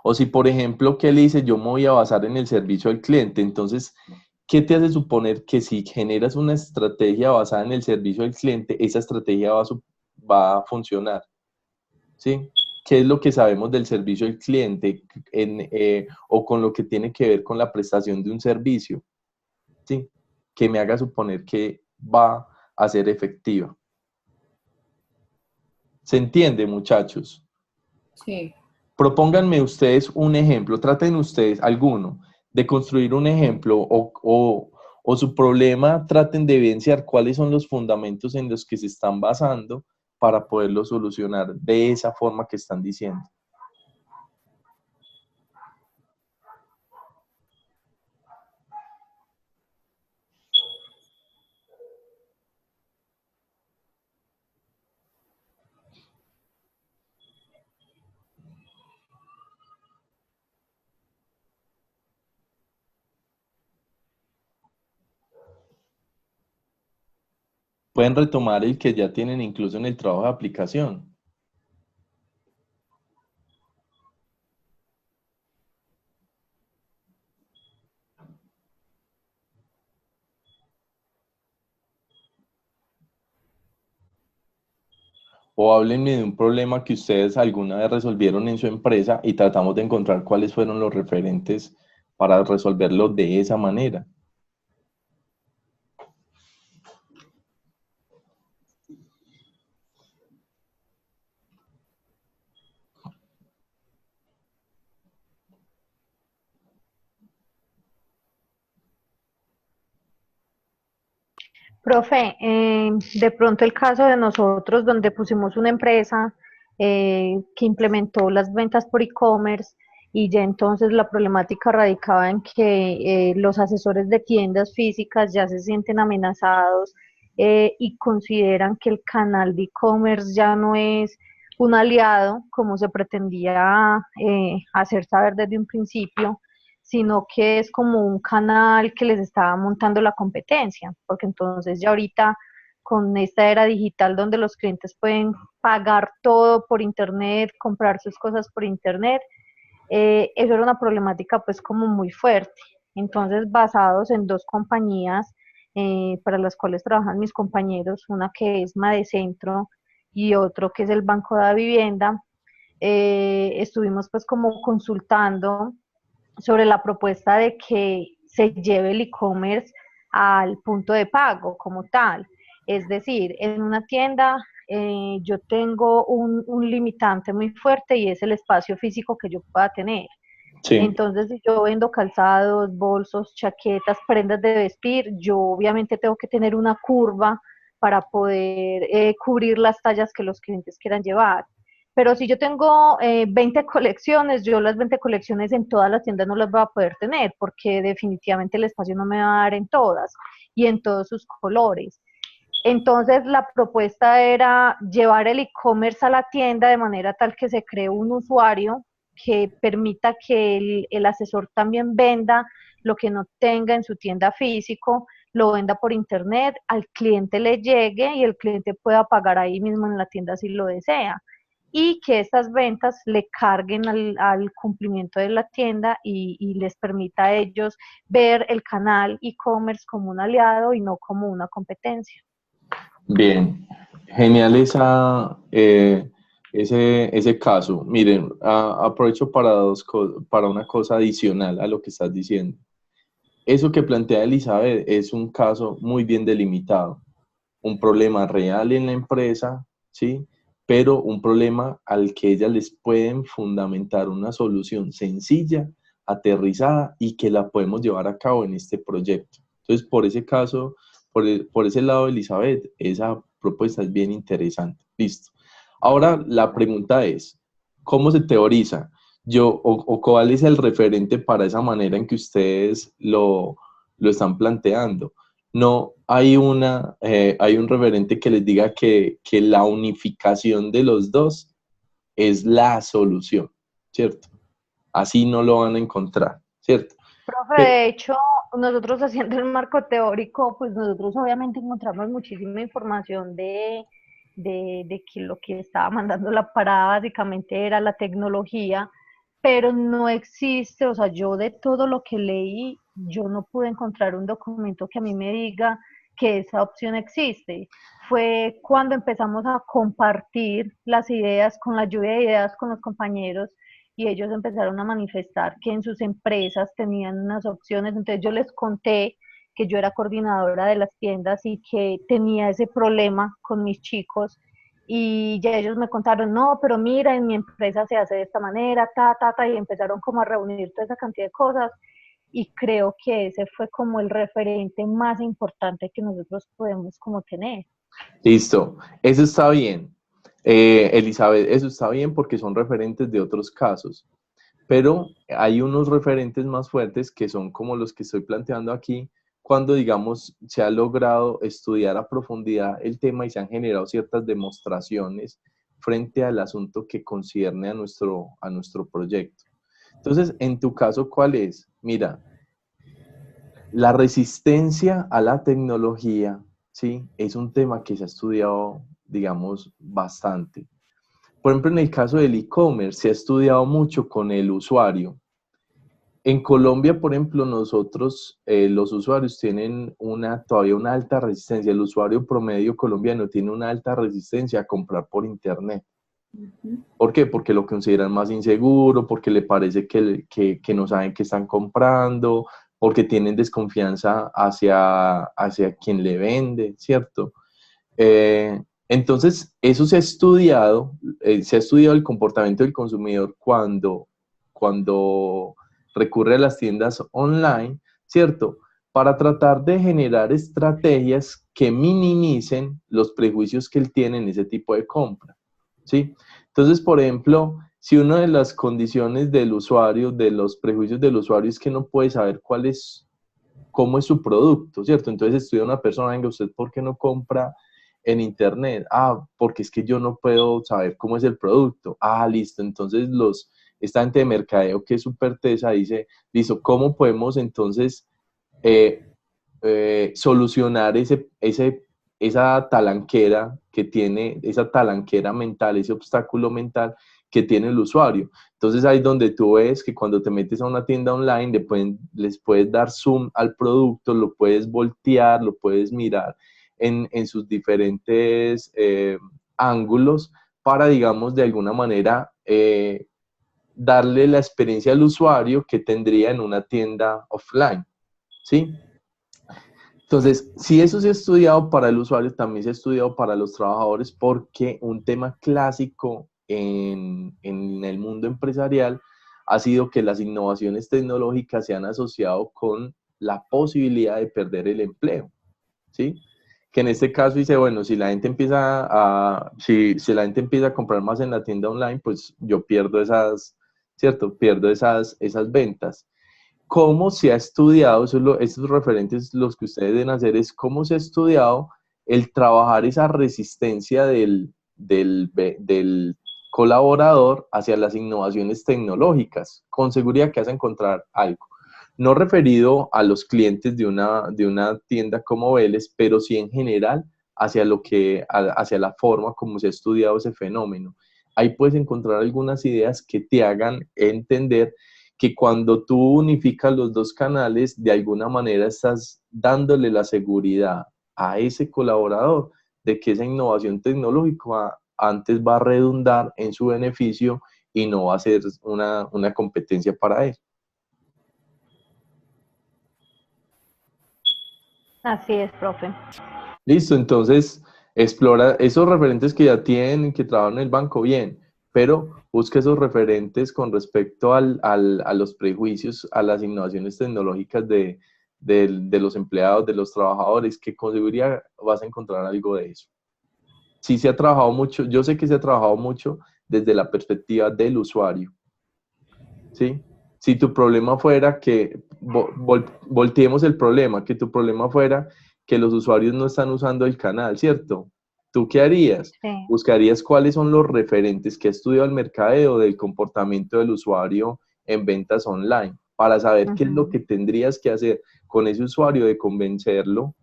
O si, por ejemplo, ¿qué le dice? Yo me voy a basar en el servicio al cliente. Entonces, ¿qué te hace suponer que si generas una estrategia basada en el servicio al cliente, esa estrategia va a funcionar? ¿Sí? ¿Qué es lo que sabemos del servicio al cliente o con lo que tiene que ver con la prestación de un servicio? ¿Sí? Que me haga suponer que va a ser efectiva. ¿Se entiende, muchachos? Sí. Propónganme ustedes un ejemplo, traten ustedes alguno de construir un ejemplo o su problema, traten de evidenciar cuáles son los fundamentos en los que se están basando para poderlo solucionar de esa forma que están diciendo. Pueden retomar el que ya tienen incluso en el trabajo de aplicación. O háblenme de un problema que ustedes alguna vez resolvieron en su empresa y tratamos de encontrar cuáles fueron los referentes para resolverlo de esa manera. Profe, de pronto el caso de nosotros donde pusimos una empresa que implementó las ventas por e-commerce y ya entonces la problemática radicaba en que los asesores de tiendas físicas ya se sienten amenazados y consideran que el canal de e-commerce ya no es un aliado como se pretendía hacer saber desde un principio, sino que es como un canal que les estaba montando la competencia, porque entonces ya ahorita con esta era digital donde los clientes pueden pagar todo por internet, comprar sus cosas por internet, eso era una problemática pues como muy fuerte. Entonces, basados en dos compañías para las cuales trabajan mis compañeros, una que es Madecentro y otro que es el Banco de la Vivienda, estuvimos pues como consultando sobre la propuesta de que se lleve el e-commerce al punto de pago como tal. Es decir, en una tienda yo tengo un limitante muy fuerte y es el espacio físico que yo pueda tener. Sí. Entonces, si yo vendo calzados, bolsos, chaquetas, prendas de vestir, yo obviamente tengo que tener una curva para poder cubrir las tallas que los clientes quieran llevar. Pero si yo tengo 20 colecciones, yo las 20 colecciones en todas las tiendas no las voy a poder tener porque definitivamente el espacio no me va a dar en todas y en todos sus colores. Entonces la propuesta era llevar el e-commerce a la tienda de manera tal que se cree un usuario que permita que el asesor también venda lo que no tenga en su tienda físico, lo venda por internet, al cliente le llegue y el cliente pueda pagar ahí mismo en la tienda si lo desea. Y que estas ventas le carguen al cumplimiento de la tienda y les permita a ellos ver el canal e-commerce como un aliado y no como una competencia. Bien, genial ese caso. Miren, aprovecho para una cosa adicional a lo que estás diciendo. Eso que plantea Elizabeth es un caso muy bien delimitado, un problema real en la empresa, ¿sí? Pero un problema al que ellas les pueden fundamentar una solución sencilla, aterrizada y que la podemos llevar a cabo en este proyecto. Entonces, por ese caso, por ese lado, Elizabeth, esa propuesta es bien interesante. Listo. Ahora, la pregunta es, ¿cómo se teoriza? O cuál es el referente para esa manera en que ustedes lo están planteando. No hay hay un referente que les diga que la unificación de los dos es la solución, ¿cierto? Así no lo van a encontrar, ¿cierto? Profe, de hecho, nosotros haciendo el marco teórico, pues nosotros obviamente encontramos muchísima información de que lo que estaba mandando la parada básicamente era la tecnología, pero no existe, o sea, yo de todo lo que leí, yo no pude encontrar un documento que a mí me diga que esa opción existe. Fue cuando empezamos a compartir las ideas, con la lluvia de ideas con los compañeros, y ellos empezaron a manifestar que en sus empresas tenían unas opciones. Entonces yo les conté que yo era coordinadora de las tiendas y que tenía ese problema con mis chicos, y ya ellos me contaron, no, pero mira, en mi empresa se hace de esta manera, y empezaron como a reunir toda esa cantidad de cosas, y creo que ese fue como el referente más importante que nosotros podemos como tener. Listo, eso está bien. Elizabeth, eso está bien porque son referentes de otros casos, pero hay unos referentes más fuertes que son como los que estoy planteando aquí, cuando, digamos, se ha logrado estudiar a profundidad el tema y se han generado ciertas demostraciones frente al asunto que concierne a nuestro proyecto. Entonces, en tu caso, ¿cuál es? Mira, la resistencia a la tecnología, ¿sí? Es un tema que se ha estudiado, digamos, bastante. Por ejemplo, en el caso del e-commerce, se ha estudiado mucho con el usuario. En Colombia, por ejemplo, nosotros, los usuarios tienen todavía una alta resistencia. El usuario promedio colombiano tiene una alta resistencia a comprar por internet. ¿Por qué? Porque lo consideran más inseguro, porque le parece que no saben qué están comprando, porque tienen desconfianza hacia quien le vende, ¿cierto? Entonces, eso se ha estudiado el comportamiento del consumidor cuando recurre a las tiendas online, ¿cierto? Para tratar de generar estrategias que minimicen los prejuicios que él tiene en ese tipo de compra, ¿sí? Entonces, por ejemplo, si una de las condiciones del usuario, de los prejuicios del usuario es que no puede saber cómo es su producto, ¿cierto? Entonces estudia una persona, venga, ¿usted por qué no compra en internet? Ah, porque es que yo no puedo saber cómo es el producto. Ah, listo. Entonces esta gente de mercadeo que es súper tesa dice, listo, ¿cómo podemos entonces solucionar esa talanquera que tiene, esa talanquera mental, ese obstáculo mental que tiene el usuario? Entonces ahí es donde tú ves que cuando te metes a una tienda online les puedes dar zoom al producto, lo puedes voltear, lo puedes mirar en sus diferentes ángulos para, digamos, de alguna manera darle la experiencia al usuario que tendría en una tienda offline, ¿sí? Entonces, si eso se ha estudiado para el usuario, también se ha estudiado para los trabajadores, porque un tema clásico en el mundo empresarial ha sido que las innovaciones tecnológicas se han asociado con la posibilidad de perder el empleo, ¿sí? Que en este caso dice, bueno, si la gente empieza si la gente empieza a comprar más en la tienda online, pues yo pierdo ¿cierto? Pierdo esas ventas. ¿Cómo se ha estudiado, estos referentes, los que ustedes deben hacer, es cómo se ha estudiado el trabajar esa resistencia del colaborador hacia las innovaciones tecnológicas? Con seguridad que vas a encontrar algo. No referido a los clientes de una tienda como Vélez, pero sí en general hacia la forma como se ha estudiado ese fenómeno. Ahí puedes encontrar algunas ideas que te hagan entender que cuando tú unificas los dos canales, de alguna manera estás dándole la seguridad a ese colaborador de que esa innovación tecnológica antes va a redundar en su beneficio y no va a ser una competencia para él. Así es, profe. Listo, entonces explora esos referentes que ya tienen, que trabajan en el banco, bien, pero busca esos referentes con respecto a los prejuicios, a las innovaciones tecnológicas de los empleados, de los trabajadores, que con seguridad vas a encontrar algo de eso. Sí se ha trabajado mucho, yo sé que se ha trabajado mucho desde la perspectiva del usuario, ¿sí? Si tu problema fuera que, volteemos el problema, que tu problema fuera que los usuarios no están usando el canal, ¿cierto? ¿Tú qué harías? Sí. Buscarías cuáles son los referentes que ha estudiado el mercadeo del comportamiento del usuario en ventas online. para saber qué es lo que tendrías que hacer con ese usuario de convencerlo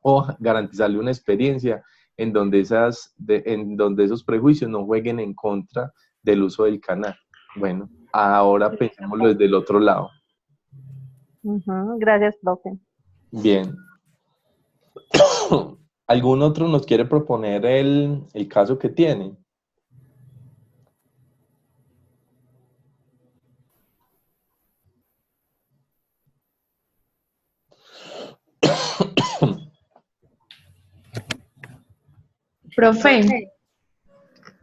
o garantizarle una experiencia en donde, en donde esos prejuicios no jueguen en contra del uso del canal. Bueno, ahora pensémoslo desde el otro lado. Gracias, profe. Bien. ¿Algún otro nos quiere proponer el caso que tiene? Profe,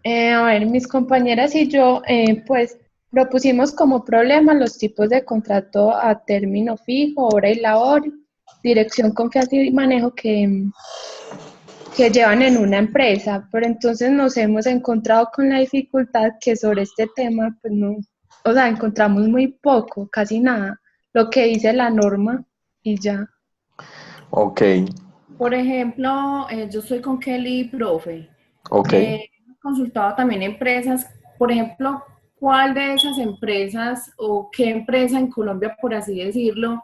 a ver, mis compañeras y yo, pues, propusimos como problema los tipos de contrato a término fijo, hora y labor, dirección, confianza y manejo que llevan en una empresa, pero entonces nos hemos encontrado con la dificultad que sobre este tema, pues no, o sea, encontramos muy poco, casi nada, lo que dice la norma y ya. Ok. Por ejemplo, yo estoy con Kelly, profe. Ok. He consultado también empresas, por ejemplo, ¿cuál de esas empresas o qué empresa en Colombia, por así decirlo,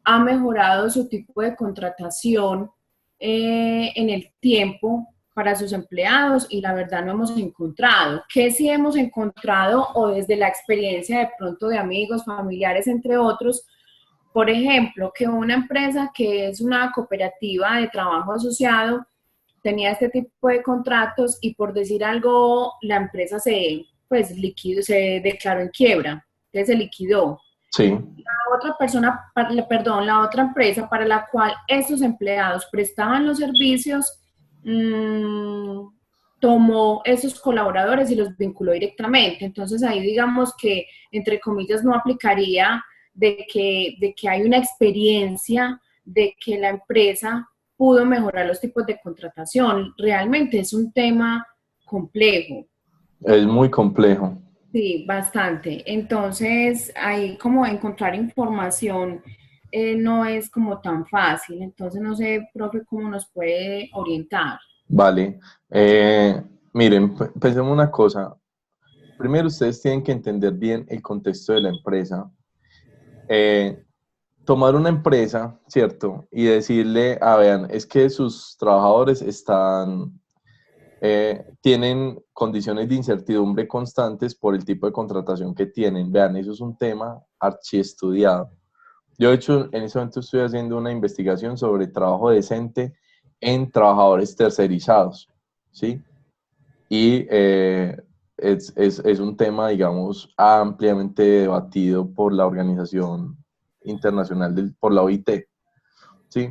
ha mejorado su tipo de contratación en el tiempo para sus empleados? Y la verdad no hemos encontrado. ¿Qué sí hemos encontrado o desde la experiencia de pronto de amigos, familiares, entre otros? Por ejemplo, que una empresa que es una cooperativa de trabajo asociado tenía este tipo de contratos y por decir algo, la empresa se declaró en quiebra, entonces se liquidó. Sí. La otra persona, perdón, la otra empresa para la cual estos empleados prestaban los servicios, tomó esos colaboradores y los vinculó directamente. Entonces ahí digamos que, entre comillas, no aplicaría de que hay una experiencia de que la empresa pudo mejorar los tipos de contratación. Realmente es un tema complejo. Es muy complejo. Sí, bastante. Entonces, ahí como encontrar información no es como tan fácil. Entonces, no sé, profe, cómo nos puede orientar. Vale. Miren, pensemos una cosa. Primero, ustedes tienen que entender bien el contexto de la empresa. Tomar una empresa, ¿cierto? Y decirle, vean, es que sus trabajadores tienen condiciones de incertidumbre constantes por el tipo de contratación que tienen. Vean, eso es un tema archiestudiado. Yo, de hecho, en ese momento estoy haciendo una investigación sobre trabajo decente en trabajadores tercerizados, ¿sí? Y es un tema, digamos, ampliamente debatido por la Organización Internacional, por la OIT, ¿sí?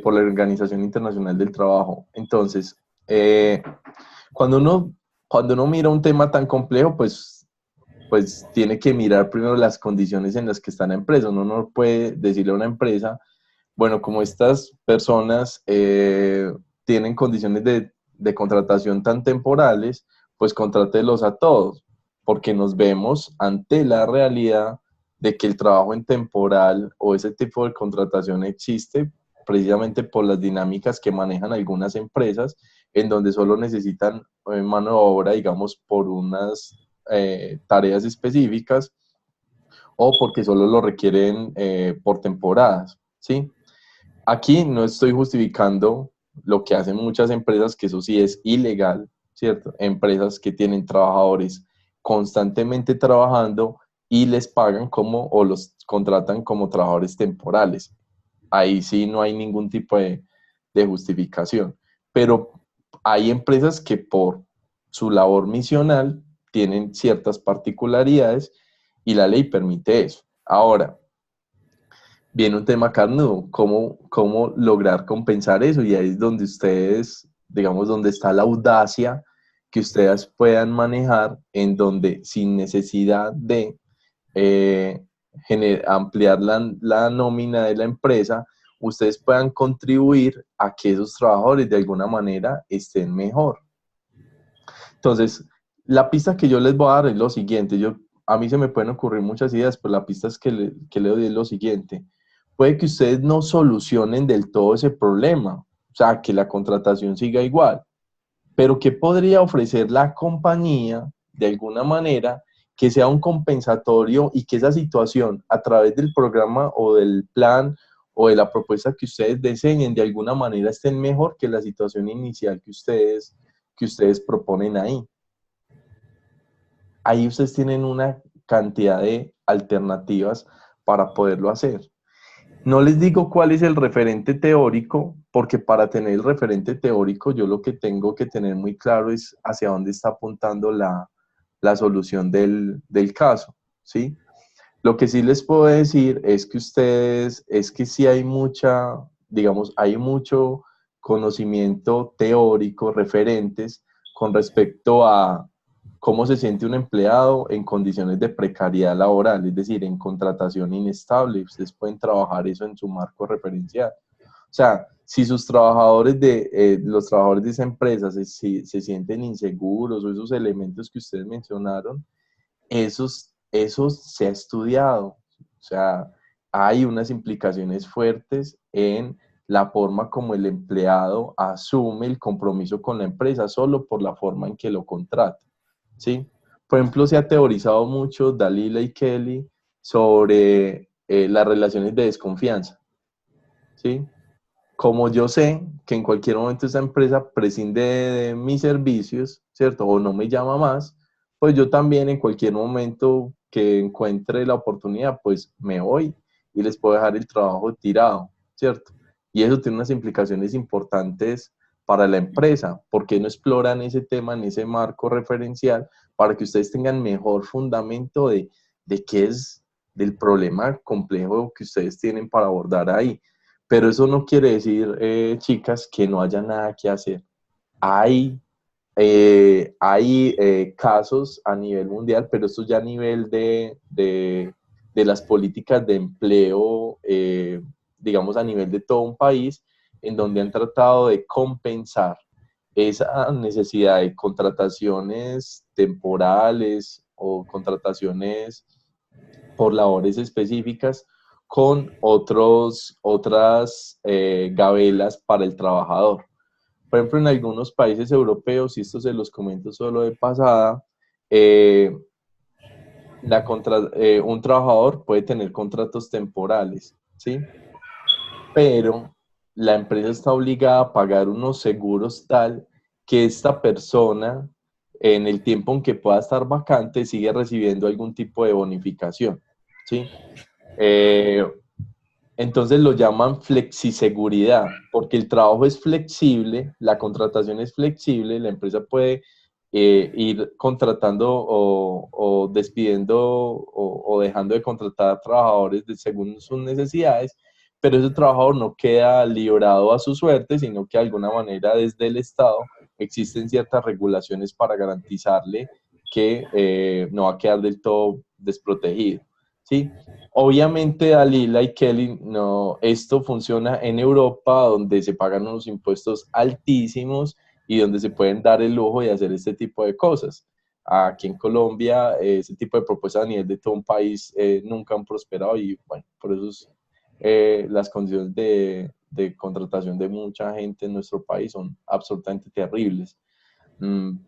Por la Organización Internacional del Trabajo. Entonces, cuando uno mira un tema tan complejo, pues tiene que mirar primero las condiciones en las que está la empresa. Uno no puede decirle a una empresa, bueno, como estas personas tienen condiciones de contratación tan temporales, pues contrátelos a todos, porque nos vemos ante la realidad de que el trabajo en temporal o ese tipo de contratación existe precisamente por las dinámicas que manejan algunas empresas, en donde solo necesitan mano de obra, digamos, por unas tareas específicas o porque solo lo requieren por temporadas, ¿sí? Aquí no estoy justificando lo que hacen muchas empresas, que eso sí es ilegal, ¿cierto? Empresas que tienen trabajadores constantemente trabajando y les pagan o los contratan como trabajadores temporales. Ahí sí no hay ningún tipo de justificación. Pero hay empresas que por su labor misional tienen ciertas particularidades y la ley permite eso. Ahora, viene un tema carnudo, cómo lograr compensar eso, y ahí es donde ustedes, digamos, donde está la audacia que ustedes puedan manejar, en donde sin necesidad de ampliar la nómina de la empresa, ustedes puedan contribuir a que esos trabajadores de alguna manera estén mejor. Entonces, la pista que yo les voy a dar es lo siguiente. A mí se me pueden ocurrir muchas ideas, pero la pista que le doy es lo siguiente. Puede que ustedes no solucionen del todo ese problema, o sea, que la contratación siga igual, pero ¿qué podría ofrecer la compañía de alguna manera que sea un compensatorio y que esa situación a través del programa o del plan o de la propuesta que ustedes diseñen de alguna manera estén mejor que la situación inicial que ustedes proponen ahí. Ahí ustedes tienen una cantidad de alternativas para poderlo hacer. No les digo cuál es el referente teórico, porque para tener el referente teórico yo lo que tengo que tener muy claro es hacia dónde está apuntando la solución del caso, ¿sí? Lo que sí les puedo decir es que sí hay hay mucho conocimiento teórico, referentes, con respecto a cómo se siente un empleado en condiciones de precariedad laboral, es decir, en contratación inestable. Ustedes pueden trabajar eso en su marco referencial. O sea, si los trabajadores de esa empresa se sienten inseguros o esos elementos que ustedes mencionaron, eso se ha estudiado. O sea, hay unas implicaciones fuertes en la forma como el empleado asume el compromiso con la empresa solo por la forma en que lo contrata, ¿sí? Por ejemplo, se ha teorizado mucho, Dalila y Kelly, sobre las relaciones de desconfianza, ¿sí? Como yo sé que en cualquier momento esa empresa prescinde de mis servicios, ¿cierto? O no me llama más, pues yo también en cualquier momento que encuentre la oportunidad, pues me voy y les puedo dejar el trabajo tirado, ¿cierto? Y eso tiene unas implicaciones importantes para la empresa. ¿Por qué no exploran ese tema en ese marco referencial para que ustedes tengan mejor fundamento de qué es del problema complejo que ustedes tienen para abordar ahí? Pero eso no quiere decir, chicas, que no haya nada que hacer. Hay casos a nivel mundial, pero esto ya a nivel de las políticas de empleo, digamos a nivel de todo un país, en donde han tratado de compensar esa necesidad de contrataciones temporales o contrataciones por labores específicas con otras gabelas para el trabajador. Por ejemplo, en algunos países europeos, y esto se los comento solo de pasada, un trabajador puede tener contratos temporales, ¿sí? Pero la empresa está obligada a pagar unos seguros tal que esta persona, en el tiempo en que pueda estar vacante, sigue recibiendo algún tipo de bonificación, ¿sí? Entonces lo llaman flexiseguridad, porque el trabajo es flexible, la contratación es flexible, la empresa puede ir contratando o despidiendo o dejando de contratar a trabajadores según sus necesidades, pero ese trabajador no queda librado a su suerte, sino que de alguna manera desde el Estado existen ciertas regulaciones para garantizarle que no va a quedar del todo desprotegido, ¿sí? Obviamente, Dalila y Kelly, no, esto funciona en Europa, donde se pagan unos impuestos altísimos y donde se pueden dar el lujo de hacer este tipo de cosas. Aquí en Colombia, ese tipo de propuestas a nivel de todo un país nunca han prosperado y, bueno, por eso las condiciones de contratación de mucha gente en nuestro país son absolutamente terribles.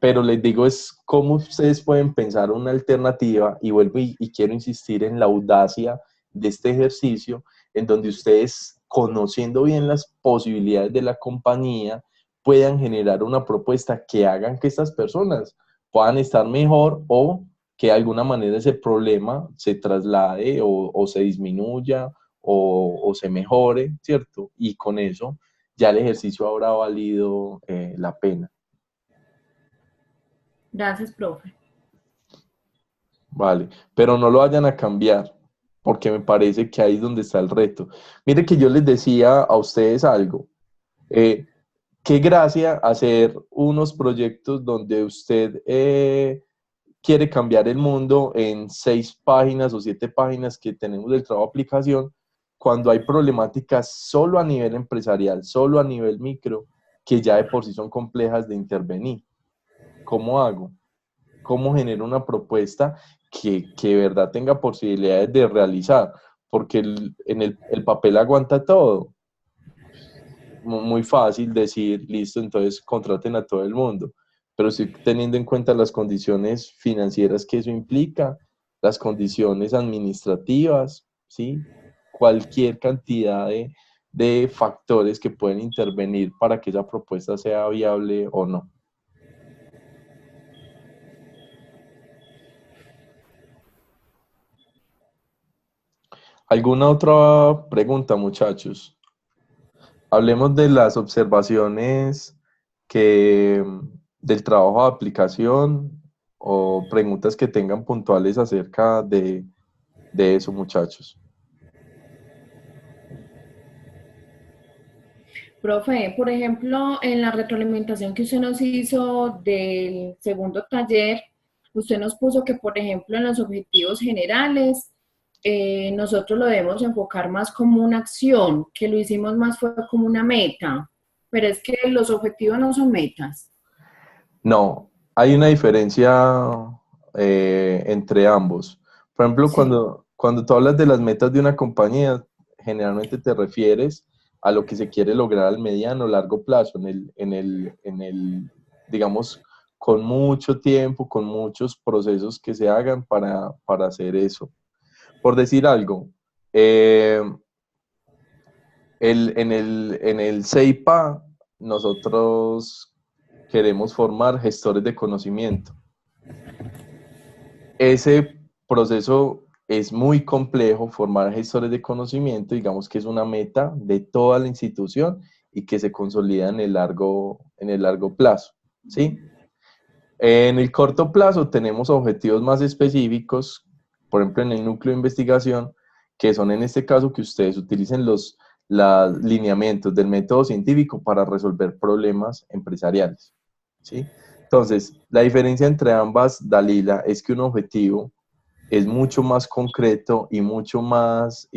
Pero les digo, es cómo ustedes pueden pensar una alternativa, y vuelvo y quiero insistir en la audacia de este ejercicio, en donde ustedes, conociendo bien las posibilidades de la compañía, puedan generar una propuesta que hagan que estas personas puedan estar mejor o que de alguna manera ese problema se traslade o se disminuya o se mejore, ¿cierto? Y con eso ya el ejercicio habrá valido la pena. Gracias, profe. Vale, pero no lo vayan a cambiar, porque me parece que ahí es donde está el reto. Mire que yo les decía a ustedes algo. Qué gracia hacer unos proyectos donde usted quiere cambiar el mundo en 6 páginas o 7 páginas que tenemos del trabajo aplicación, cuando hay problemáticas solo a nivel empresarial, solo a nivel micro, que ya de por sí son complejas de intervenir. ¿Cómo hago? ¿Cómo genero una propuesta que de verdad tenga posibilidades de realizar? Porque el papel aguanta todo. Muy fácil decir, listo, entonces contraten a todo el mundo. pero estoy teniendo en cuenta las condiciones financieras que eso implica, las condiciones administrativas, ¿sí? Cualquier cantidad de factores que pueden intervenir para que esa propuesta sea viable o no. ¿Alguna otra pregunta, muchachos? Hablemos de las observaciones del trabajo de aplicación o preguntas que tengan puntuales acerca de eso, muchachos. Profe, por ejemplo, en la retroalimentación que usted nos hizo del segundo taller, usted nos puso que, por ejemplo, en los objetivos generales, nosotros lo debemos enfocar más como una acción, que lo hicimos más fue como una meta, pero es que los objetivos no son metas. No, hay una diferencia entre ambos. Por ejemplo, Sí. cuando tú hablas de las metas de una compañía, generalmente te refieres a lo que se quiere lograr al mediano o largo plazo, digamos, con mucho tiempo, con muchos procesos que se hagan para hacer eso. Por decir algo, en el CEIPA nosotros queremos formar gestores de conocimiento. Ese proceso es muy complejo, formar gestores de conocimiento, digamos que es una meta de toda la institución y que se consolida en el largo plazo, ¿sí? En el corto plazo tenemos objetivos más específicos, por ejemplo en el núcleo de investigación, que son en este caso que ustedes utilicen los lineamientos del método científico para resolver problemas empresariales, ¿sí? Entonces, la diferencia entre ambas, Dalila, es que un objetivo es mucho más concreto y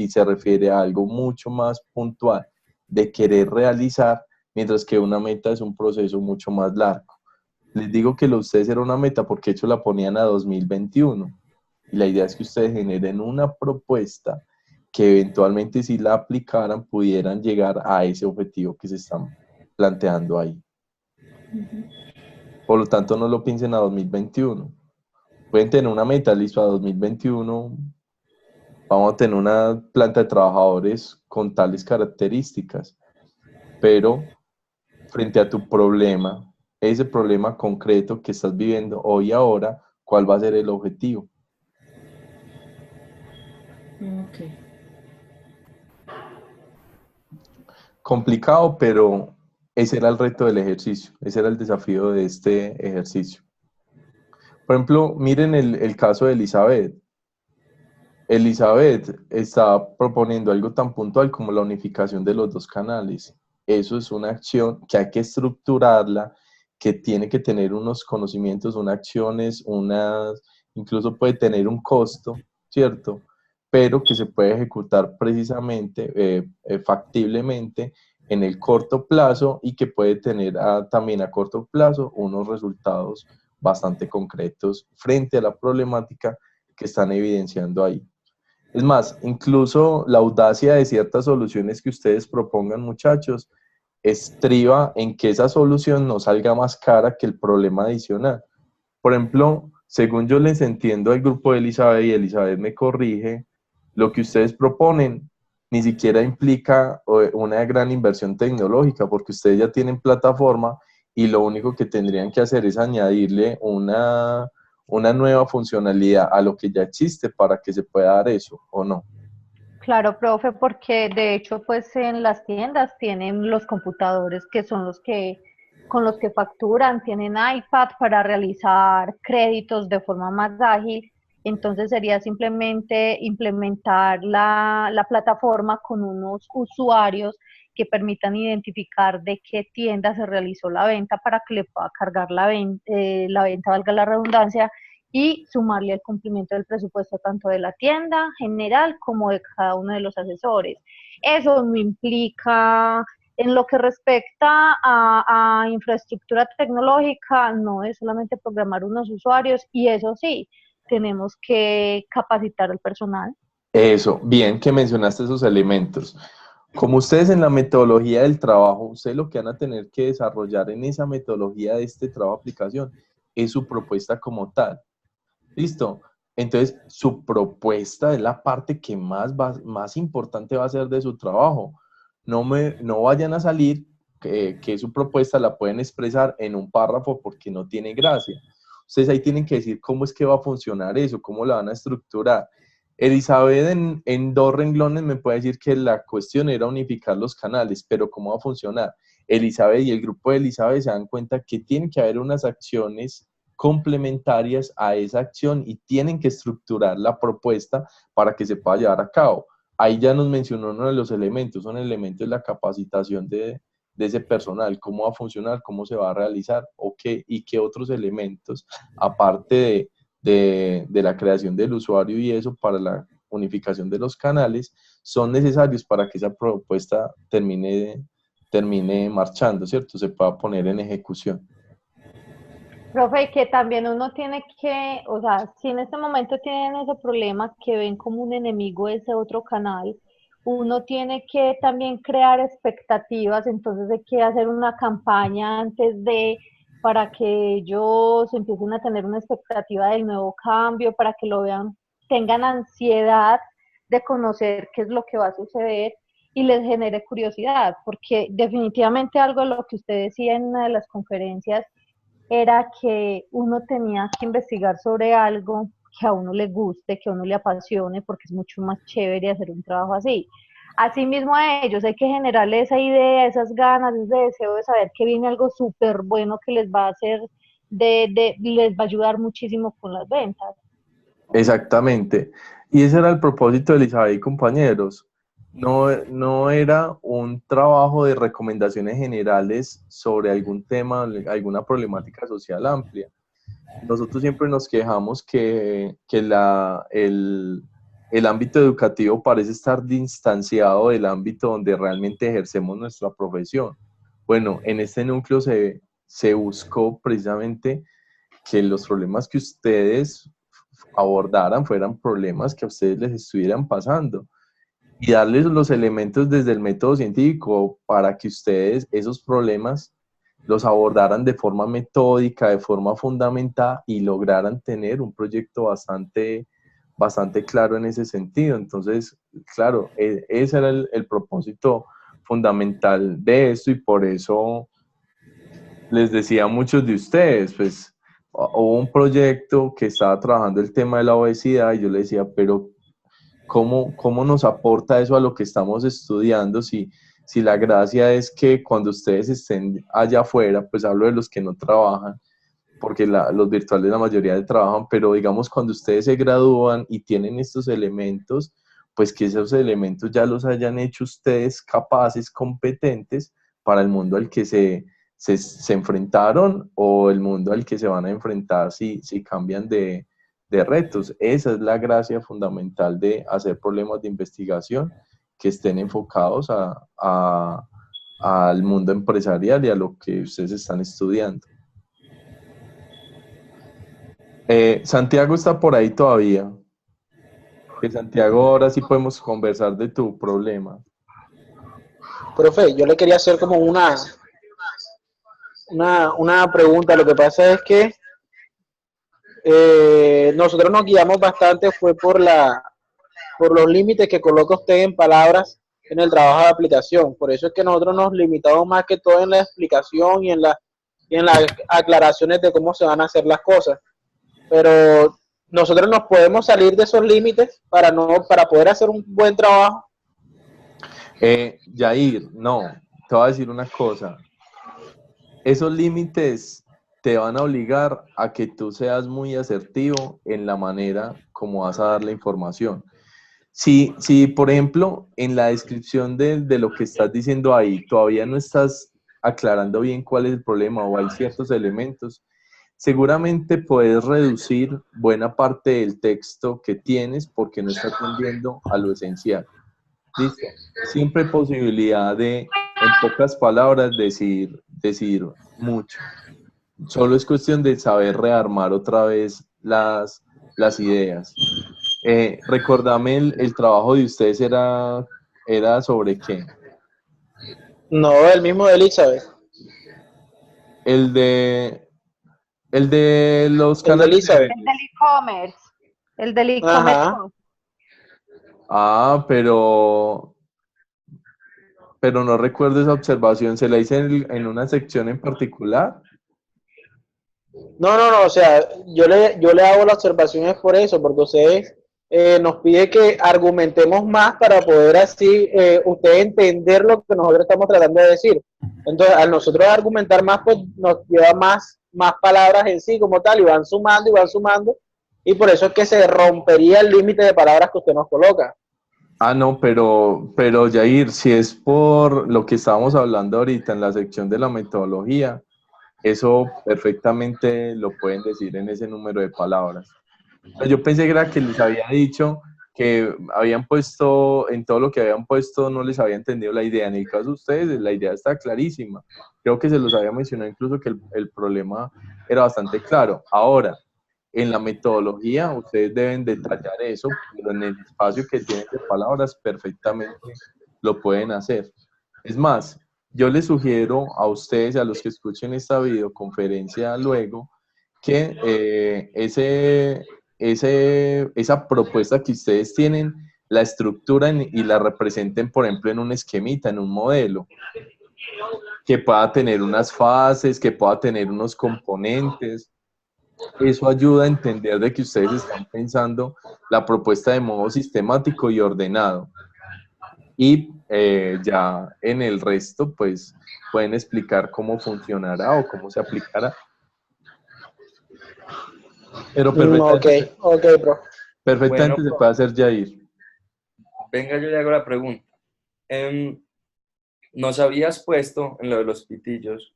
se refiere a algo mucho más puntual de querer realizar, mientras que una meta es un proceso mucho más largo. Les digo que lo de ustedes era una meta porque de hecho la ponían a 2021 y la idea es que ustedes generen una propuesta que eventualmente si la aplicaran pudieran llegar a ese objetivo que se están planteando ahí. Por lo tanto, no lo piensen a 2021. Pueden tener una meta, listo, a 2021 vamos a tener una planta de trabajadores con tales características, pero frente a tu problema, ese problema concreto que estás viviendo hoy y ahora, ¿cuál va a ser el objetivo? Okay. Complicado, pero ese era el reto del ejercicio, ese era el desafío de este ejercicio. Por ejemplo, miren el caso de Elizabeth. Elizabeth está proponiendo algo tan puntual como la unificación de los dos canales. Eso es una acción que hay que estructurarla, que tiene que tener unos conocimientos, unas acciones, incluso puede tener un costo, ¿cierto? Pero que se puede ejecutar precisamente, factiblemente en el corto plazo y que puede tener también a corto plazo unos resultados bastante concretos frente a la problemática que están evidenciando ahí. Es más, incluso la audacia de ciertas soluciones que ustedes propongan, muchachos, estriba en que esa solución no salga más cara que el problema adicional. Por ejemplo, según yo les entiendo al grupo de Elizabeth, y Elizabeth me corrige, lo que ustedes proponen ni siquiera implica una gran inversión tecnológica, porque ustedes ya tienen plataforma y lo único que tendrían que hacer es añadirle una nueva funcionalidad a lo que ya existe para que se pueda dar eso, ¿o no? Claro, profe, porque de hecho, pues en las tiendas tienen los computadores que son con los que facturan, tienen iPad para realizar créditos de forma más ágil. Entonces sería simplemente implementar la plataforma con unos usuarios que permitan identificar de qué tienda se realizó la venta para que le pueda cargar la venta, valga la redundancia, y sumarle el cumplimiento del presupuesto tanto de la tienda general como de cada uno de los asesores. Eso no implica, en lo que respecta a infraestructura tecnológica, no es solamente programar unos usuarios y eso sí, tenemos que capacitar al personal. Eso, bien que mencionaste esos elementos. como ustedes en la metodología del trabajo, ustedes lo que van a tener que desarrollar en esa metodología de este trabajo de aplicación es su propuesta como tal. ¿Listo? Entonces, su propuesta es la parte que más importante va a ser de su trabajo. No vayan a salir que su propuesta la pueden expresar en un párrafo porque no tiene gracia. Ustedes ahí tienen que decir cómo es que va a funcionar eso, cómo la van a estructurar. Elizabeth en 2 renglones me puede decir que la cuestión era unificar los canales, pero ¿cómo va a funcionar? Elizabeth y el grupo de Elizabeth se dan cuenta que tiene que haber unas acciones complementarias a esa acción y tienen que estructurar la propuesta para que se pueda llevar a cabo. Ahí ya nos mencionó uno de los elementos, son elementos de la capacitación de ese personal, cómo va a funcionar, cómo se va a realizar, y qué otros elementos, aparte de la creación del usuario y eso para la unificación de los canales, son necesarios para que esa propuesta termine marchando, ¿cierto? Se pueda poner en ejecución. Profe, que también uno tiene que, o sea, si en este momento tienen ese problema que ven como un enemigo ese otro canal, uno tiene que también crear expectativas, entonces hay que hacer una campaña antes para que ellos empiecen a tener una expectativa del nuevo cambio, para que lo vean, tengan ansiedad de conocer qué es lo que va a suceder y les genere curiosidad, porque definitivamente algo de lo que usted decía en una de las conferencias era que uno tenía que investigar sobre algo que a uno le guste, que a uno le apasione, porque es mucho más chévere hacer un trabajo así. Asimismo a ellos hay que generarle esa idea, esas ganas, ese deseo de saber que viene algo súper bueno que les va a hacer, les va a ayudar muchísimo con las ventas. Exactamente. Y ese era el propósito de Elizabeth y compañeros. No era un trabajo de recomendaciones generales sobre algún tema, alguna problemática social amplia. Nosotros siempre nos quejamos que el ámbito educativo parece estar distanciado del ámbito donde realmente ejercemos nuestra profesión. Bueno, en este núcleo se buscó precisamente que los problemas que ustedes abordaran fueran problemas que a ustedes les estuvieran pasando y darles los elementos desde el método científico para que ustedes esos problemas los abordaran de forma metódica, de forma fundamentada y lograran tener un proyecto bastante claro en ese sentido. Entonces, claro, ese era el propósito fundamental de esto y por eso les decía a muchos de ustedes, pues hubo un proyecto que estaba trabajando el tema de la obesidad y yo le decía, pero ¿cómo nos aporta eso a lo que estamos estudiando? Si la gracia es que cuando ustedes estén allá afuera, pues hablo de los que no trabajan, porque los virtuales la mayoría trabajan, pero digamos cuando ustedes se gradúan y tienen estos elementos, pues que esos elementos ya los hayan hecho ustedes capaces, competentes para el mundo al que se enfrentaron o el mundo al que se van a enfrentar si cambian de retos. Esa es la gracia fundamental de hacer problemas de investigación que estén enfocados al mundo empresarial y a lo que ustedes están estudiando. Santiago está por ahí todavía. Que Santiago, ahora sí podemos conversar de tu problema. Profe, yo le quería hacer como una pregunta. Lo que pasa es que nosotros nos guiamos bastante fue por los límites que coloca usted en palabras en el trabajo de aplicación. Por eso es que nosotros nos limitamos más que todo en la explicación y en las aclaraciones de cómo se van a hacer las cosas. Pero nosotros nos podemos salir de esos límites para poder hacer un buen trabajo. Yair, no, te voy a decir una cosa. Esos límites te van a obligar a que tú seas muy asertivo en la manera como vas a dar la información. Si por ejemplo, en la descripción de lo que estás diciendo ahí, todavía no estás aclarando bien cuál es el problema o hay ciertos elementos, seguramente puedes reducir buena parte del texto que tienes porque no estás atendiendo a lo esencial. ¿Listo? Siempre hay posibilidad de, en pocas palabras, decir mucho. Solo es cuestión de saber rearmar otra vez las ideas. Recordame, el trabajo de ustedes era sobre qué. No, el mismo de Elizabeth. El de los El de canales Elizabeth. El del e-commerce. El del e-commerce. Ajá. Ah, pero no recuerdo esa observación. ¿Se la hice en una sección en particular? No, o sea, yo le hago las observaciones por eso, porque ustedes nos pide que argumentemos más para poder así ustedes entender lo que nosotros estamos tratando de decir. Entonces, al nosotros argumentar más, pues nos lleva más palabras en sí como tal, y van sumando, y por eso es que se rompería el límite de palabras que usted nos coloca. Ah, no, pero Yair, si es por lo que estábamos hablando ahorita en la sección de la metodología, eso perfectamente lo pueden decir en ese número de palabras. Yo pensé que era que les había dicho que habían puesto, en todo lo que habían puesto no les había entendido la idea. En el caso de ustedes, la idea está clarísima. Creo que se los había mencionado incluso que el problema era bastante claro. Ahora, en la metodología, ustedes deben detallar eso, pero en el espacio que tienen de palabras, perfectamente lo pueden hacer. Es más, yo les sugiero a ustedes, a los que escuchen esta videoconferencia luego, que esa propuesta que ustedes tienen, la estructuren y la representen, por ejemplo, en un esquemita, en un modelo, que pueda tener unas fases, que pueda tener unos componentes. Eso ayuda a entender de que ustedes están pensando la propuesta de modo sistemático y ordenado. Y ya en el resto, pues, pueden explicar cómo funcionará o cómo se aplicará. Pero perfectamente, Ok, bro. perfectamente Bueno, se puede hacer Yair. venga, yo le hago la pregunta. Nos habías puesto en lo de los pitillos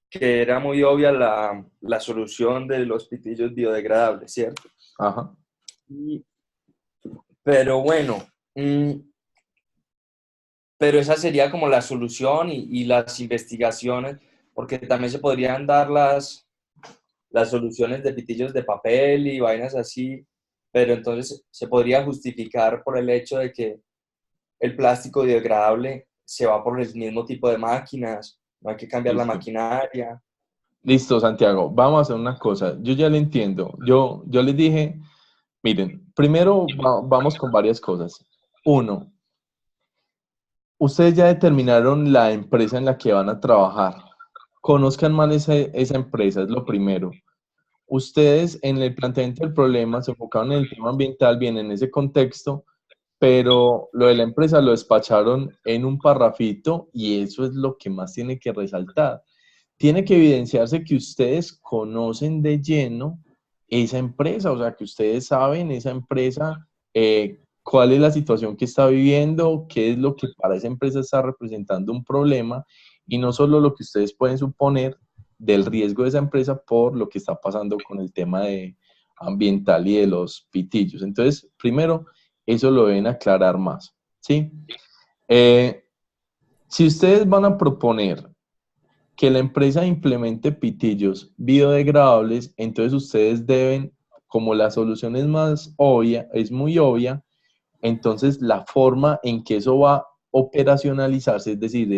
que era muy obvia la solución de los pitillos biodegradables, ¿cierto? Ajá. Pero bueno, pero esa sería como la solución y las investigaciones, porque también se podrían dar las soluciones de pitillos de papel y vainas así, pero entonces se podría justificar por el hecho de que el plástico biodegradable se va por el mismo tipo de máquinas, no hay que cambiar la Listo. maquinaria. Listo, Santiago. Vamos a hacer una cosa. Yo ya le entiendo. Yo les dije, miren, primero vamos con varias cosas. Uno, ustedes ya determinaron la empresa en la que van a trabajar. Conozcan mal esa empresa, es lo primero. Ustedes en el planteamiento del problema se enfocaron en el tema ambiental, bien en ese contexto, pero lo de la empresa lo despacharon en un parrafito y eso es lo que más tiene que resaltar. Tiene que evidenciarse que ustedes conocen de lleno esa empresa, o sea, que ustedes saben esa empresa, cuál es la situación que está viviendo, qué es lo que para esa empresa está representando un problema y no solo lo que ustedes pueden suponer del riesgo de esa empresa por lo que está pasando con el tema de ambiental y de los pitillos. Entonces, primero, eso lo deben aclarar más, ¿sí? Si ustedes van a proponer que la empresa implemente pitillos biodegradables, entonces ustedes deben, como la solución es más obvia, es muy obvia, entonces la forma en que eso va a operacionalizarse, es decir,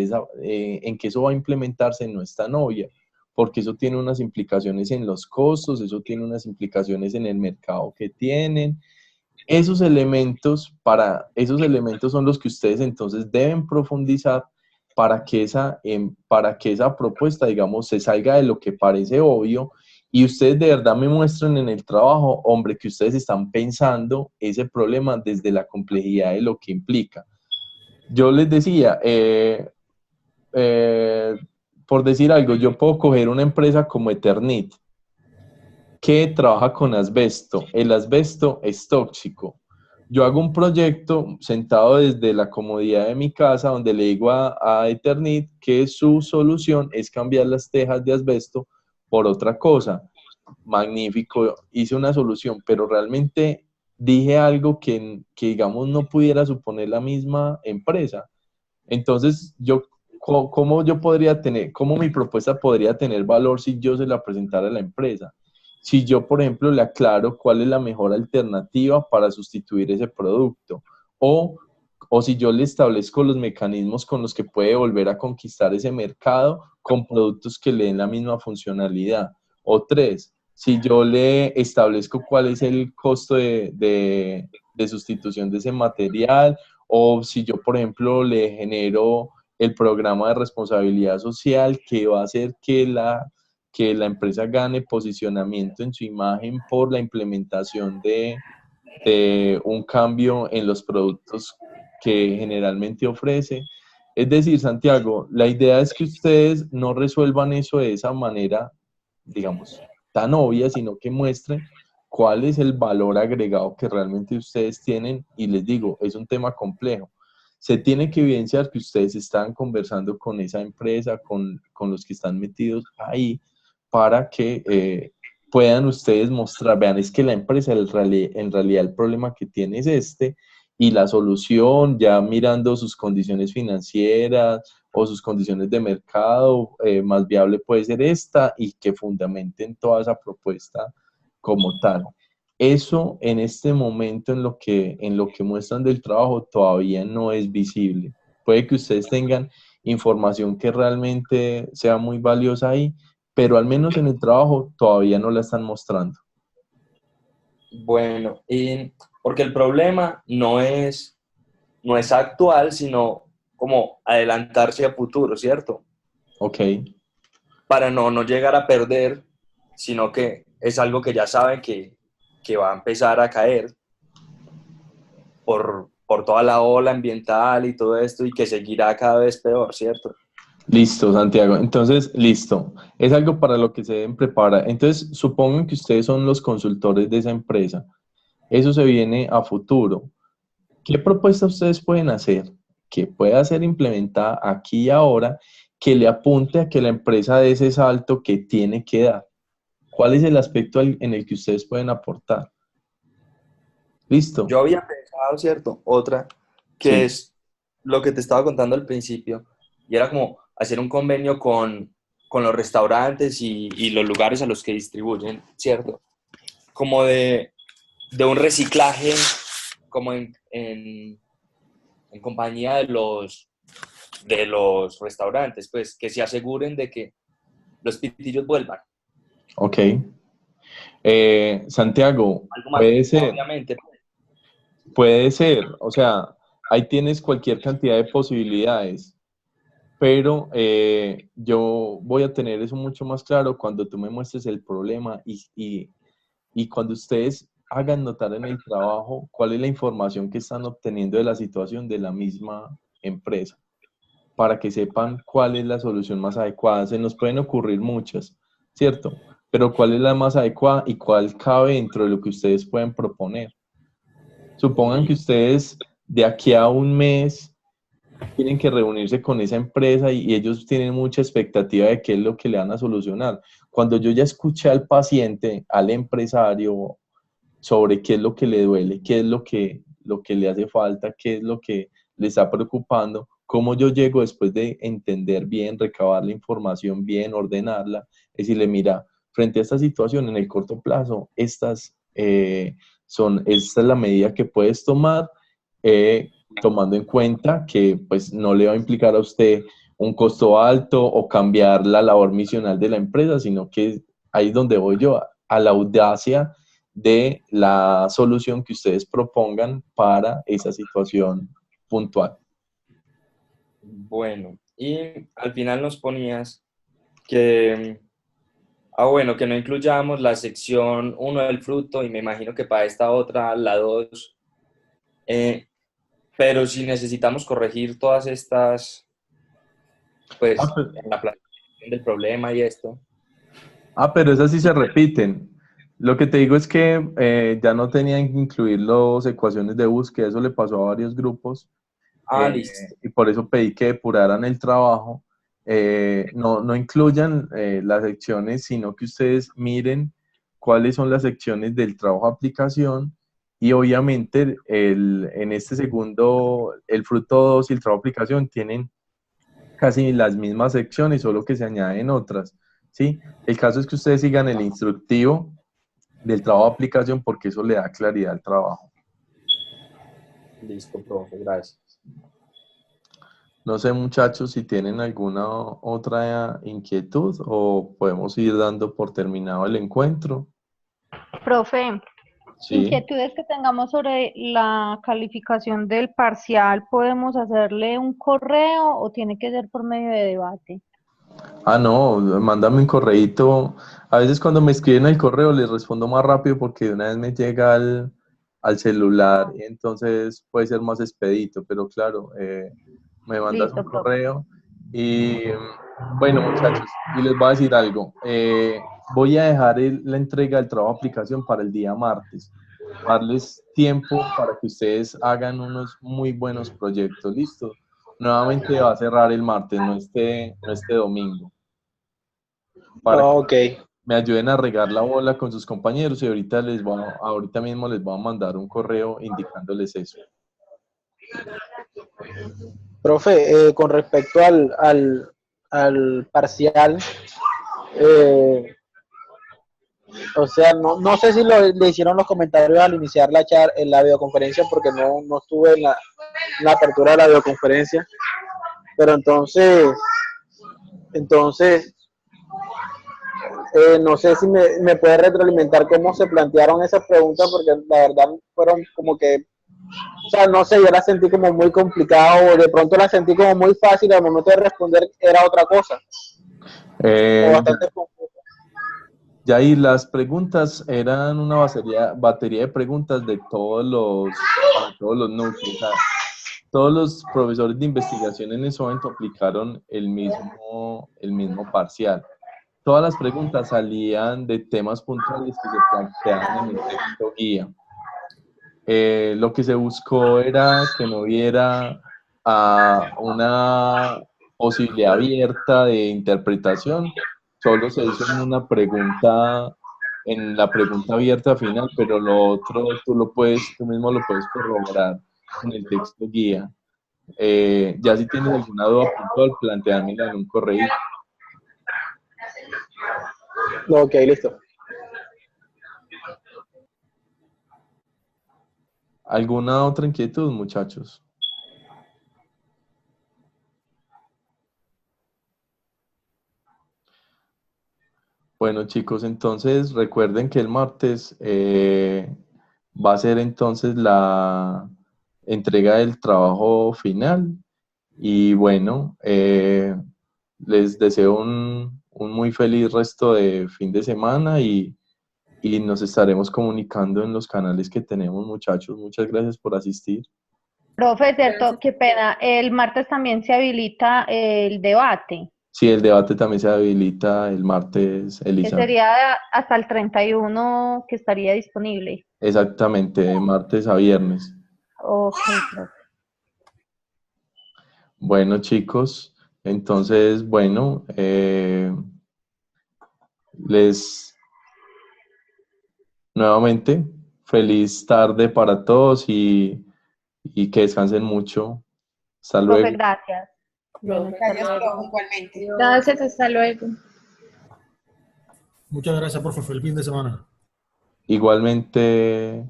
en que eso va a implementarse no es tan obvia, porque eso tiene unas implicaciones en los costos, eso tiene unas implicaciones en el mercado que tienen. Esos elementos son los que ustedes entonces deben profundizar para que esa propuesta, digamos, se salga de lo que parece obvio y ustedes de verdad me muestren en el trabajo, hombre, que ustedes están pensando ese problema desde la complejidad de lo que implica. Yo les decía, por decir algo, yo puedo coger una empresa como Eternit, que trabaja con asbesto. El asbesto es tóxico. Yo hago un proyecto sentado desde la comodidad de mi casa donde le digo a Eternit que su solución es cambiar las tejas de asbesto por otra cosa. Magnífico, hice una solución, pero realmente dije algo que digamos no pudiera suponer la misma empresa. Entonces, ¿cómo yo podría cómo mi propuesta podría tener valor si yo se la presentara a la empresa? Si yo, por ejemplo, le aclaro cuál es la mejor alternativa para sustituir ese producto o o si yo le establezco los mecanismos con los que puede volver a conquistar ese mercado con productos que le den la misma funcionalidad. O 3, si yo le establezco cuál es el costo de sustitución de ese material, o si yo, por ejemplo, le genero el programa de responsabilidad social que va a hacer que la empresa gane posicionamiento en su imagen por la implementación de un cambio en los productos que generalmente ofrece. Es decir, Santiago, la idea es que ustedes no resuelvan eso de esa manera, digamos, tan obvia, sino que muestren cuál es el valor agregado que realmente ustedes tienen. Y les digo, es un tema complejo. Se tiene que evidenciar que ustedes están conversando con esa empresa, con los que están metidos ahí, para que puedan ustedes mostrar, vean, es que la empresa en realidad el problema que tiene es este, y la solución, ya mirando sus condiciones financieras o sus condiciones de mercado, más viable puede ser esta, y que fundamenten toda esa propuesta como tal. Eso en este momento en lo que muestran del trabajo todavía no es visible. Puede que ustedes tengan información que realmente sea muy valiosa ahí, pero al menos en el trabajo todavía no la están mostrando. Bueno, y porque el problema no es actual, sino como adelantarse a futuro, ¿cierto? Ok. Para no llegar a perder, sino que es algo que ya saben que va a empezar a caer por toda la ola ambiental y todo esto, y que seguirá cada vez peor, ¿cierto? Listo, Santiago. Entonces, listo. Es algo para lo que se deben preparar. Entonces, supongan que ustedes son los consultores de esa empresa. Eso se viene a futuro. ¿Qué propuesta ustedes pueden hacer que pueda ser implementada aquí y ahora, que le apunte a que la empresa dé ese salto que tiene que dar? ¿Cuál es el aspecto en el que ustedes pueden aportar? Listo. Yo había pensado, ¿cierto? Otra, que Sí. es lo que te estaba contando al principio, y era como hacer un convenio con los restaurantes y los lugares a los que distribuyen, ¿cierto? Como de un reciclaje, como en compañía de los restaurantes, pues que se aseguren de que los pitillos vuelvan. Ok. Santiago, Algo más, puede ser. obviamente. Puede ser, o sea, ahí tienes cualquier cantidad de posibilidades, pero yo voy a tener eso mucho más claro cuando tú me muestres el problema y cuando ustedes hagan notar en el trabajo cuál es la información que están obteniendo de la situación de la misma empresa, para que sepan cuál es la solución más adecuada. Se nos pueden ocurrir muchas, ¿cierto? Pero cuál es la más adecuada y cuál cabe dentro de lo que ustedes pueden proponer. Supongan que ustedes de aquí a un mes tienen que reunirse con esa empresa y ellos tienen mucha expectativa de qué es lo que le van a solucionar. Cuando yo ya escuché al paciente, al empresario, sobre qué es lo que le duele, qué es lo que le hace falta, qué es lo que le está preocupando, cómo yo llego después de entender bien, recabar la información bien, ordenarla, decirle, mira, frente a esta situación en el corto plazo, esta es la medida que puedes tomar, tomando en cuenta que pues no le va a implicar a usted un costo alto o cambiar la labor misional de la empresa, sino que ahí es donde voy yo, a la audacia de la solución que ustedes propongan para esa situación puntual. Bueno, y al final nos ponías que, bueno, que no incluyamos la sección 1 del fruto, y me imagino que para esta otra, la 2, pero si necesitamos corregir todas estas, pues, en la planificación del problema y esto. Pero esas sí se repiten. Lo que te digo es que ya no tenían que incluir las ecuaciones de búsqueda, eso le pasó a varios grupos. Listo. Y por eso pedí que depuraran el trabajo. No incluyan las secciones, sino que ustedes miren cuáles son las secciones del trabajo de aplicación, y obviamente en este segundo, el fruto 2 y el trabajo de aplicación tienen casi las mismas secciones, solo que se añaden otras, ¿sí? El caso es que ustedes sigan el instructivo del trabajo de aplicación porque eso le da claridad al trabajo. Listo, profe, gracias. No sé, muchachos, si tienen alguna otra inquietud o podemos ir dando por terminado el encuentro. Profe, Sí. inquietudes que tengamos sobre la calificación del parcial, ¿podemos hacerle un correo o tiene que ser por medio de debate? Ah, no, mándame un correíto. A veces cuando me escriben el correo les respondo más rápido porque de una vez me llega al celular y entonces puede ser más expedito, pero claro, me mandas un Listo, profe. correo y bueno, muchachos, y les voy a decir algo. Voy a dejar la entrega del trabajo de aplicación para el día martes, darles tiempo para que ustedes hagan unos muy buenos proyectos. ¿Listo? Nuevamente va a cerrar el martes, no este domingo, para que Ok. me ayuden a regar la bola con sus compañeros y ahorita mismo les voy a mandar un correo indicándoles eso. Profe, con respecto al parcial, o sea, no sé si le hicieron los comentarios al iniciar la videoconferencia porque no estuve en la apertura de la videoconferencia, pero entonces no sé si me puede retroalimentar cómo se plantearon esas preguntas porque la verdad fueron como que, o sea, no sé, yo las sentí como muy complicado o de pronto las sentí como muy fácil y al momento de responder era otra cosa. O bastante confuso. Ya ahí las preguntas eran una batería de preguntas para todos los núcleos. O sea, todos los profesores de investigación en ese momento aplicaron el mismo parcial. Todas las preguntas salían de temas puntuales que se planteaban en el texto guía. Lo que se buscó era que no hubiera una posibilidad abierta de interpretación, solo se hizo en la pregunta abierta final, pero lo otro tú mismo lo puedes corroborar en el texto guía. Ya si tienes alguna duda puntual, planteármela en un correo. Ok, listo. ¿Alguna otra inquietud, muchachos? Bueno, chicos, entonces recuerden que el martes va a ser entonces la entrega del trabajo final y bueno, les deseo un muy feliz resto de fin de semana y nos estaremos comunicando en los canales que tenemos, muchachos. Muchas gracias por asistir. Profe, cierto, qué pena. El martes también se habilita el debate, Sí, el debate también se habilita el martes, que Elisa. sería hasta el 31 que estaría disponible. Exactamente, de martes a viernes. Ok, profe. Bueno, chicos, entonces, bueno, nuevamente, feliz tarde para todos y que descansen mucho. Hasta Profe, luego. gracias. Bueno, Gracias, profe, igualmente. Gracias, hasta luego. Muchas gracias, profe. Feliz fin de semana. Igualmente,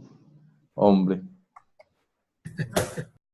hombre.